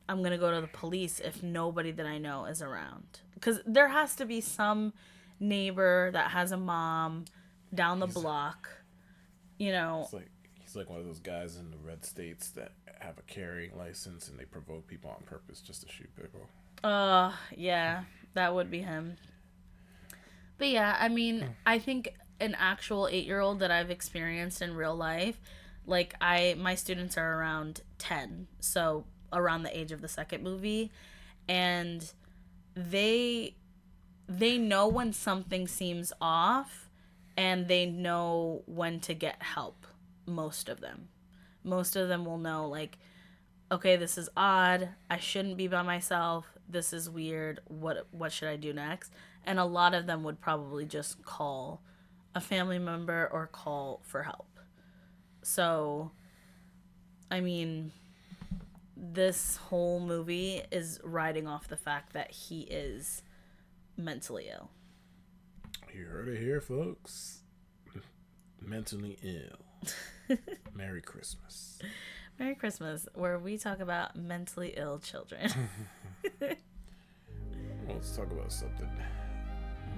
I'm going to go to the police if nobody that I know is around. Because there has to be some neighbor that has a mom down the block, you know. He's like one of those guys in the red states that have a carrying license and they provoke people on purpose just to shoot people. Yeah, that would be him. But yeah, I mean, I think an actual 8-year-old that I've experienced in real life, like my students are around 10, so around the age of the second movie, and they know when something seems off, and they know when to get help. Most of them will know, like, okay, this is odd, I shouldn't be by myself, this is weird, what should I do next? And a lot of them would probably just call a family member or call for help. So I mean, this whole movie is riding off the fact that he is mentally ill. You heard it here, folks. Mentally ill. Merry Christmas. Merry Christmas, where we talk about mentally ill children. Well, let's talk about something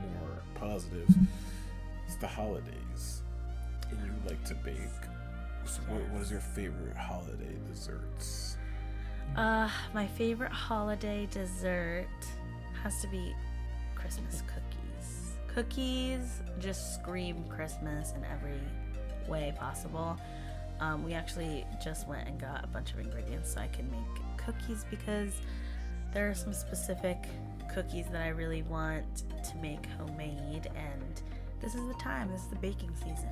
more positive. It's the holidays. And you like to bake. So what is your favorite holiday desserts? My favorite holiday dessert has to be Christmas cookies. Cookies just scream Christmas in every way possible. We actually just went and got a bunch of ingredients so I can make cookies, because there are some specific cookies that I really want to make homemade, and this is the time. This is the baking season.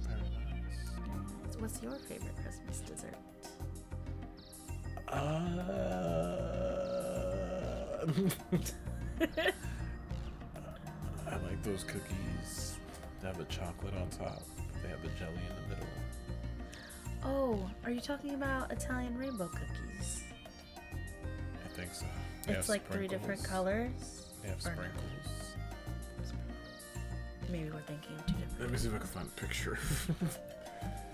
Very nice. What's your favorite Christmas dessert? I like those cookies that have the chocolate on top. They have the jelly in the middle. Oh, are you talking about Italian rainbow cookies? I think so. It's like 3 different colors? They have sprinkles. Maybe we're thinking of 2 different. Let me see if I can find a picture.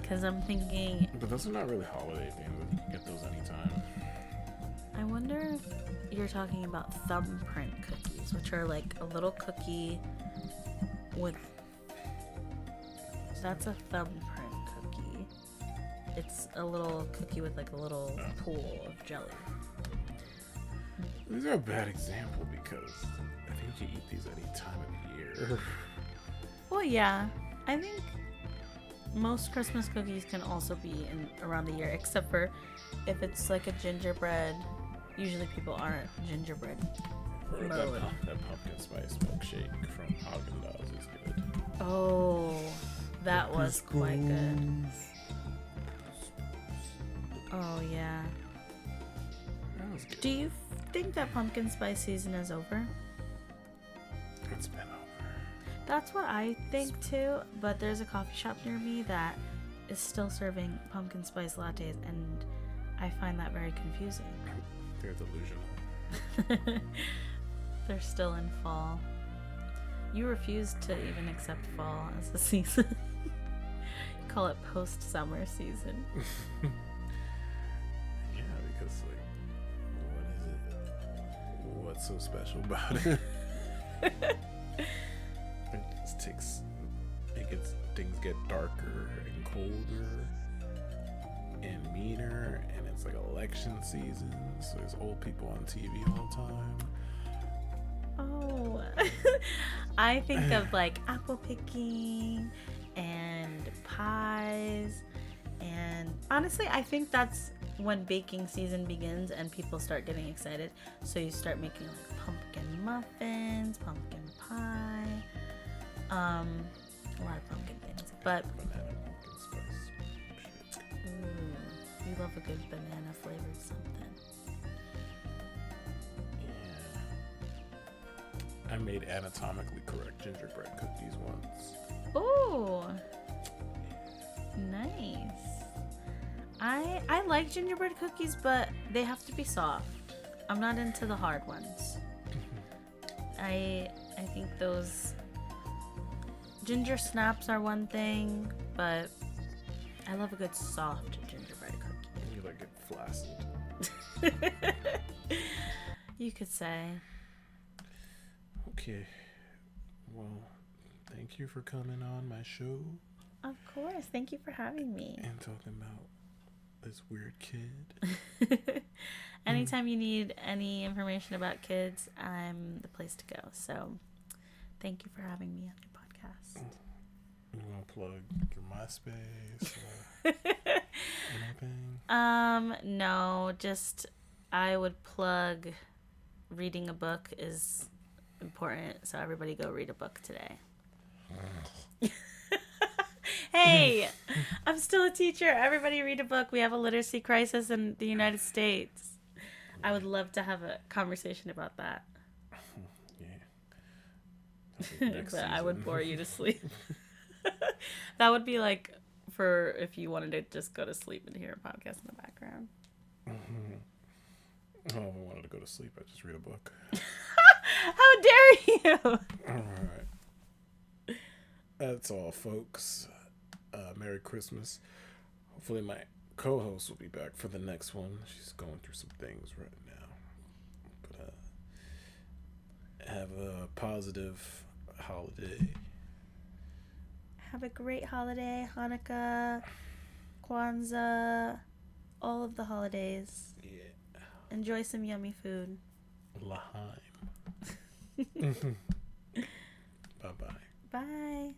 Because I'm thinking, But those are not really holiday things. You can get those anytime. I wonder if you're talking about thumbprint cookies, which are like a little cookie with... That's a thumbprint cookie. It's a little cookie with like a little pool of jelly. These are a bad example because I think you eat these any time of the year. Well, yeah. I think most Christmas cookies can also be in around the year, except for if it's like a gingerbread. Usually people aren't gingerbread mode. That pumpkin spice milkshake from Haagen-Dazs is good. Oh, that was quite good. Oh, yeah. That was good. Do you think that pumpkin spice season is over? It's been over. That's what I think too, but there's a coffee shop near me that is still serving pumpkin spice lattes, and I find that very confusing. They're delusional. They're still in fall. You refuse to even accept fall as a season. You call it post-summer season. Yeah, because like, what is it? What's so special about it? Things get darker and colder and meaner, and it's like election season, so there's old people on TV all the time. Oh, I think of like apple picking and pies, and honestly, I think that's when baking season begins and people start getting excited. So you start making like pumpkin muffins, pumpkin pie, a lot of pumpkin things. But Banana pumpkin spice. Shit. you love a good banana flavored something. Yeah. I made anatomically correct gingerbread cookies once. Ooh, nice. I like gingerbread cookies, but they have to be soft. I'm not into the hard ones. I think those ginger snaps are one thing, but I love a good soft gingerbread cookie. You like it flaccid. You could say. Okay. Well, thank you for coming on my show Of course. Thank you for having me. and talking about this weird kid. Anytime you need any information about kids, I'm the place to go. So thank you for having me on your podcast. You want to plug your MySpace or anything? No, just I would plug reading a book is important. So everybody go read a book today. Hey, I'm still a teacher. Everybody read a book. We have a literacy crisis in the United States. I would love to have a conversation about that. Yeah. But I would bore you to sleep. That would be like for if you wanted to just go to sleep and hear a podcast in the background. Oh, if I wanted to go to sleep, I'd just read a book. How dare you? All right. That's all, folks. Merry Christmas. Hopefully my co-host will be back for the next one. She's going through some things right now. But have a positive holiday. Have a great holiday, Hanukkah, Kwanzaa, all of the holidays. Yeah. Enjoy some yummy food. L'chaim. Bye-bye. Bye.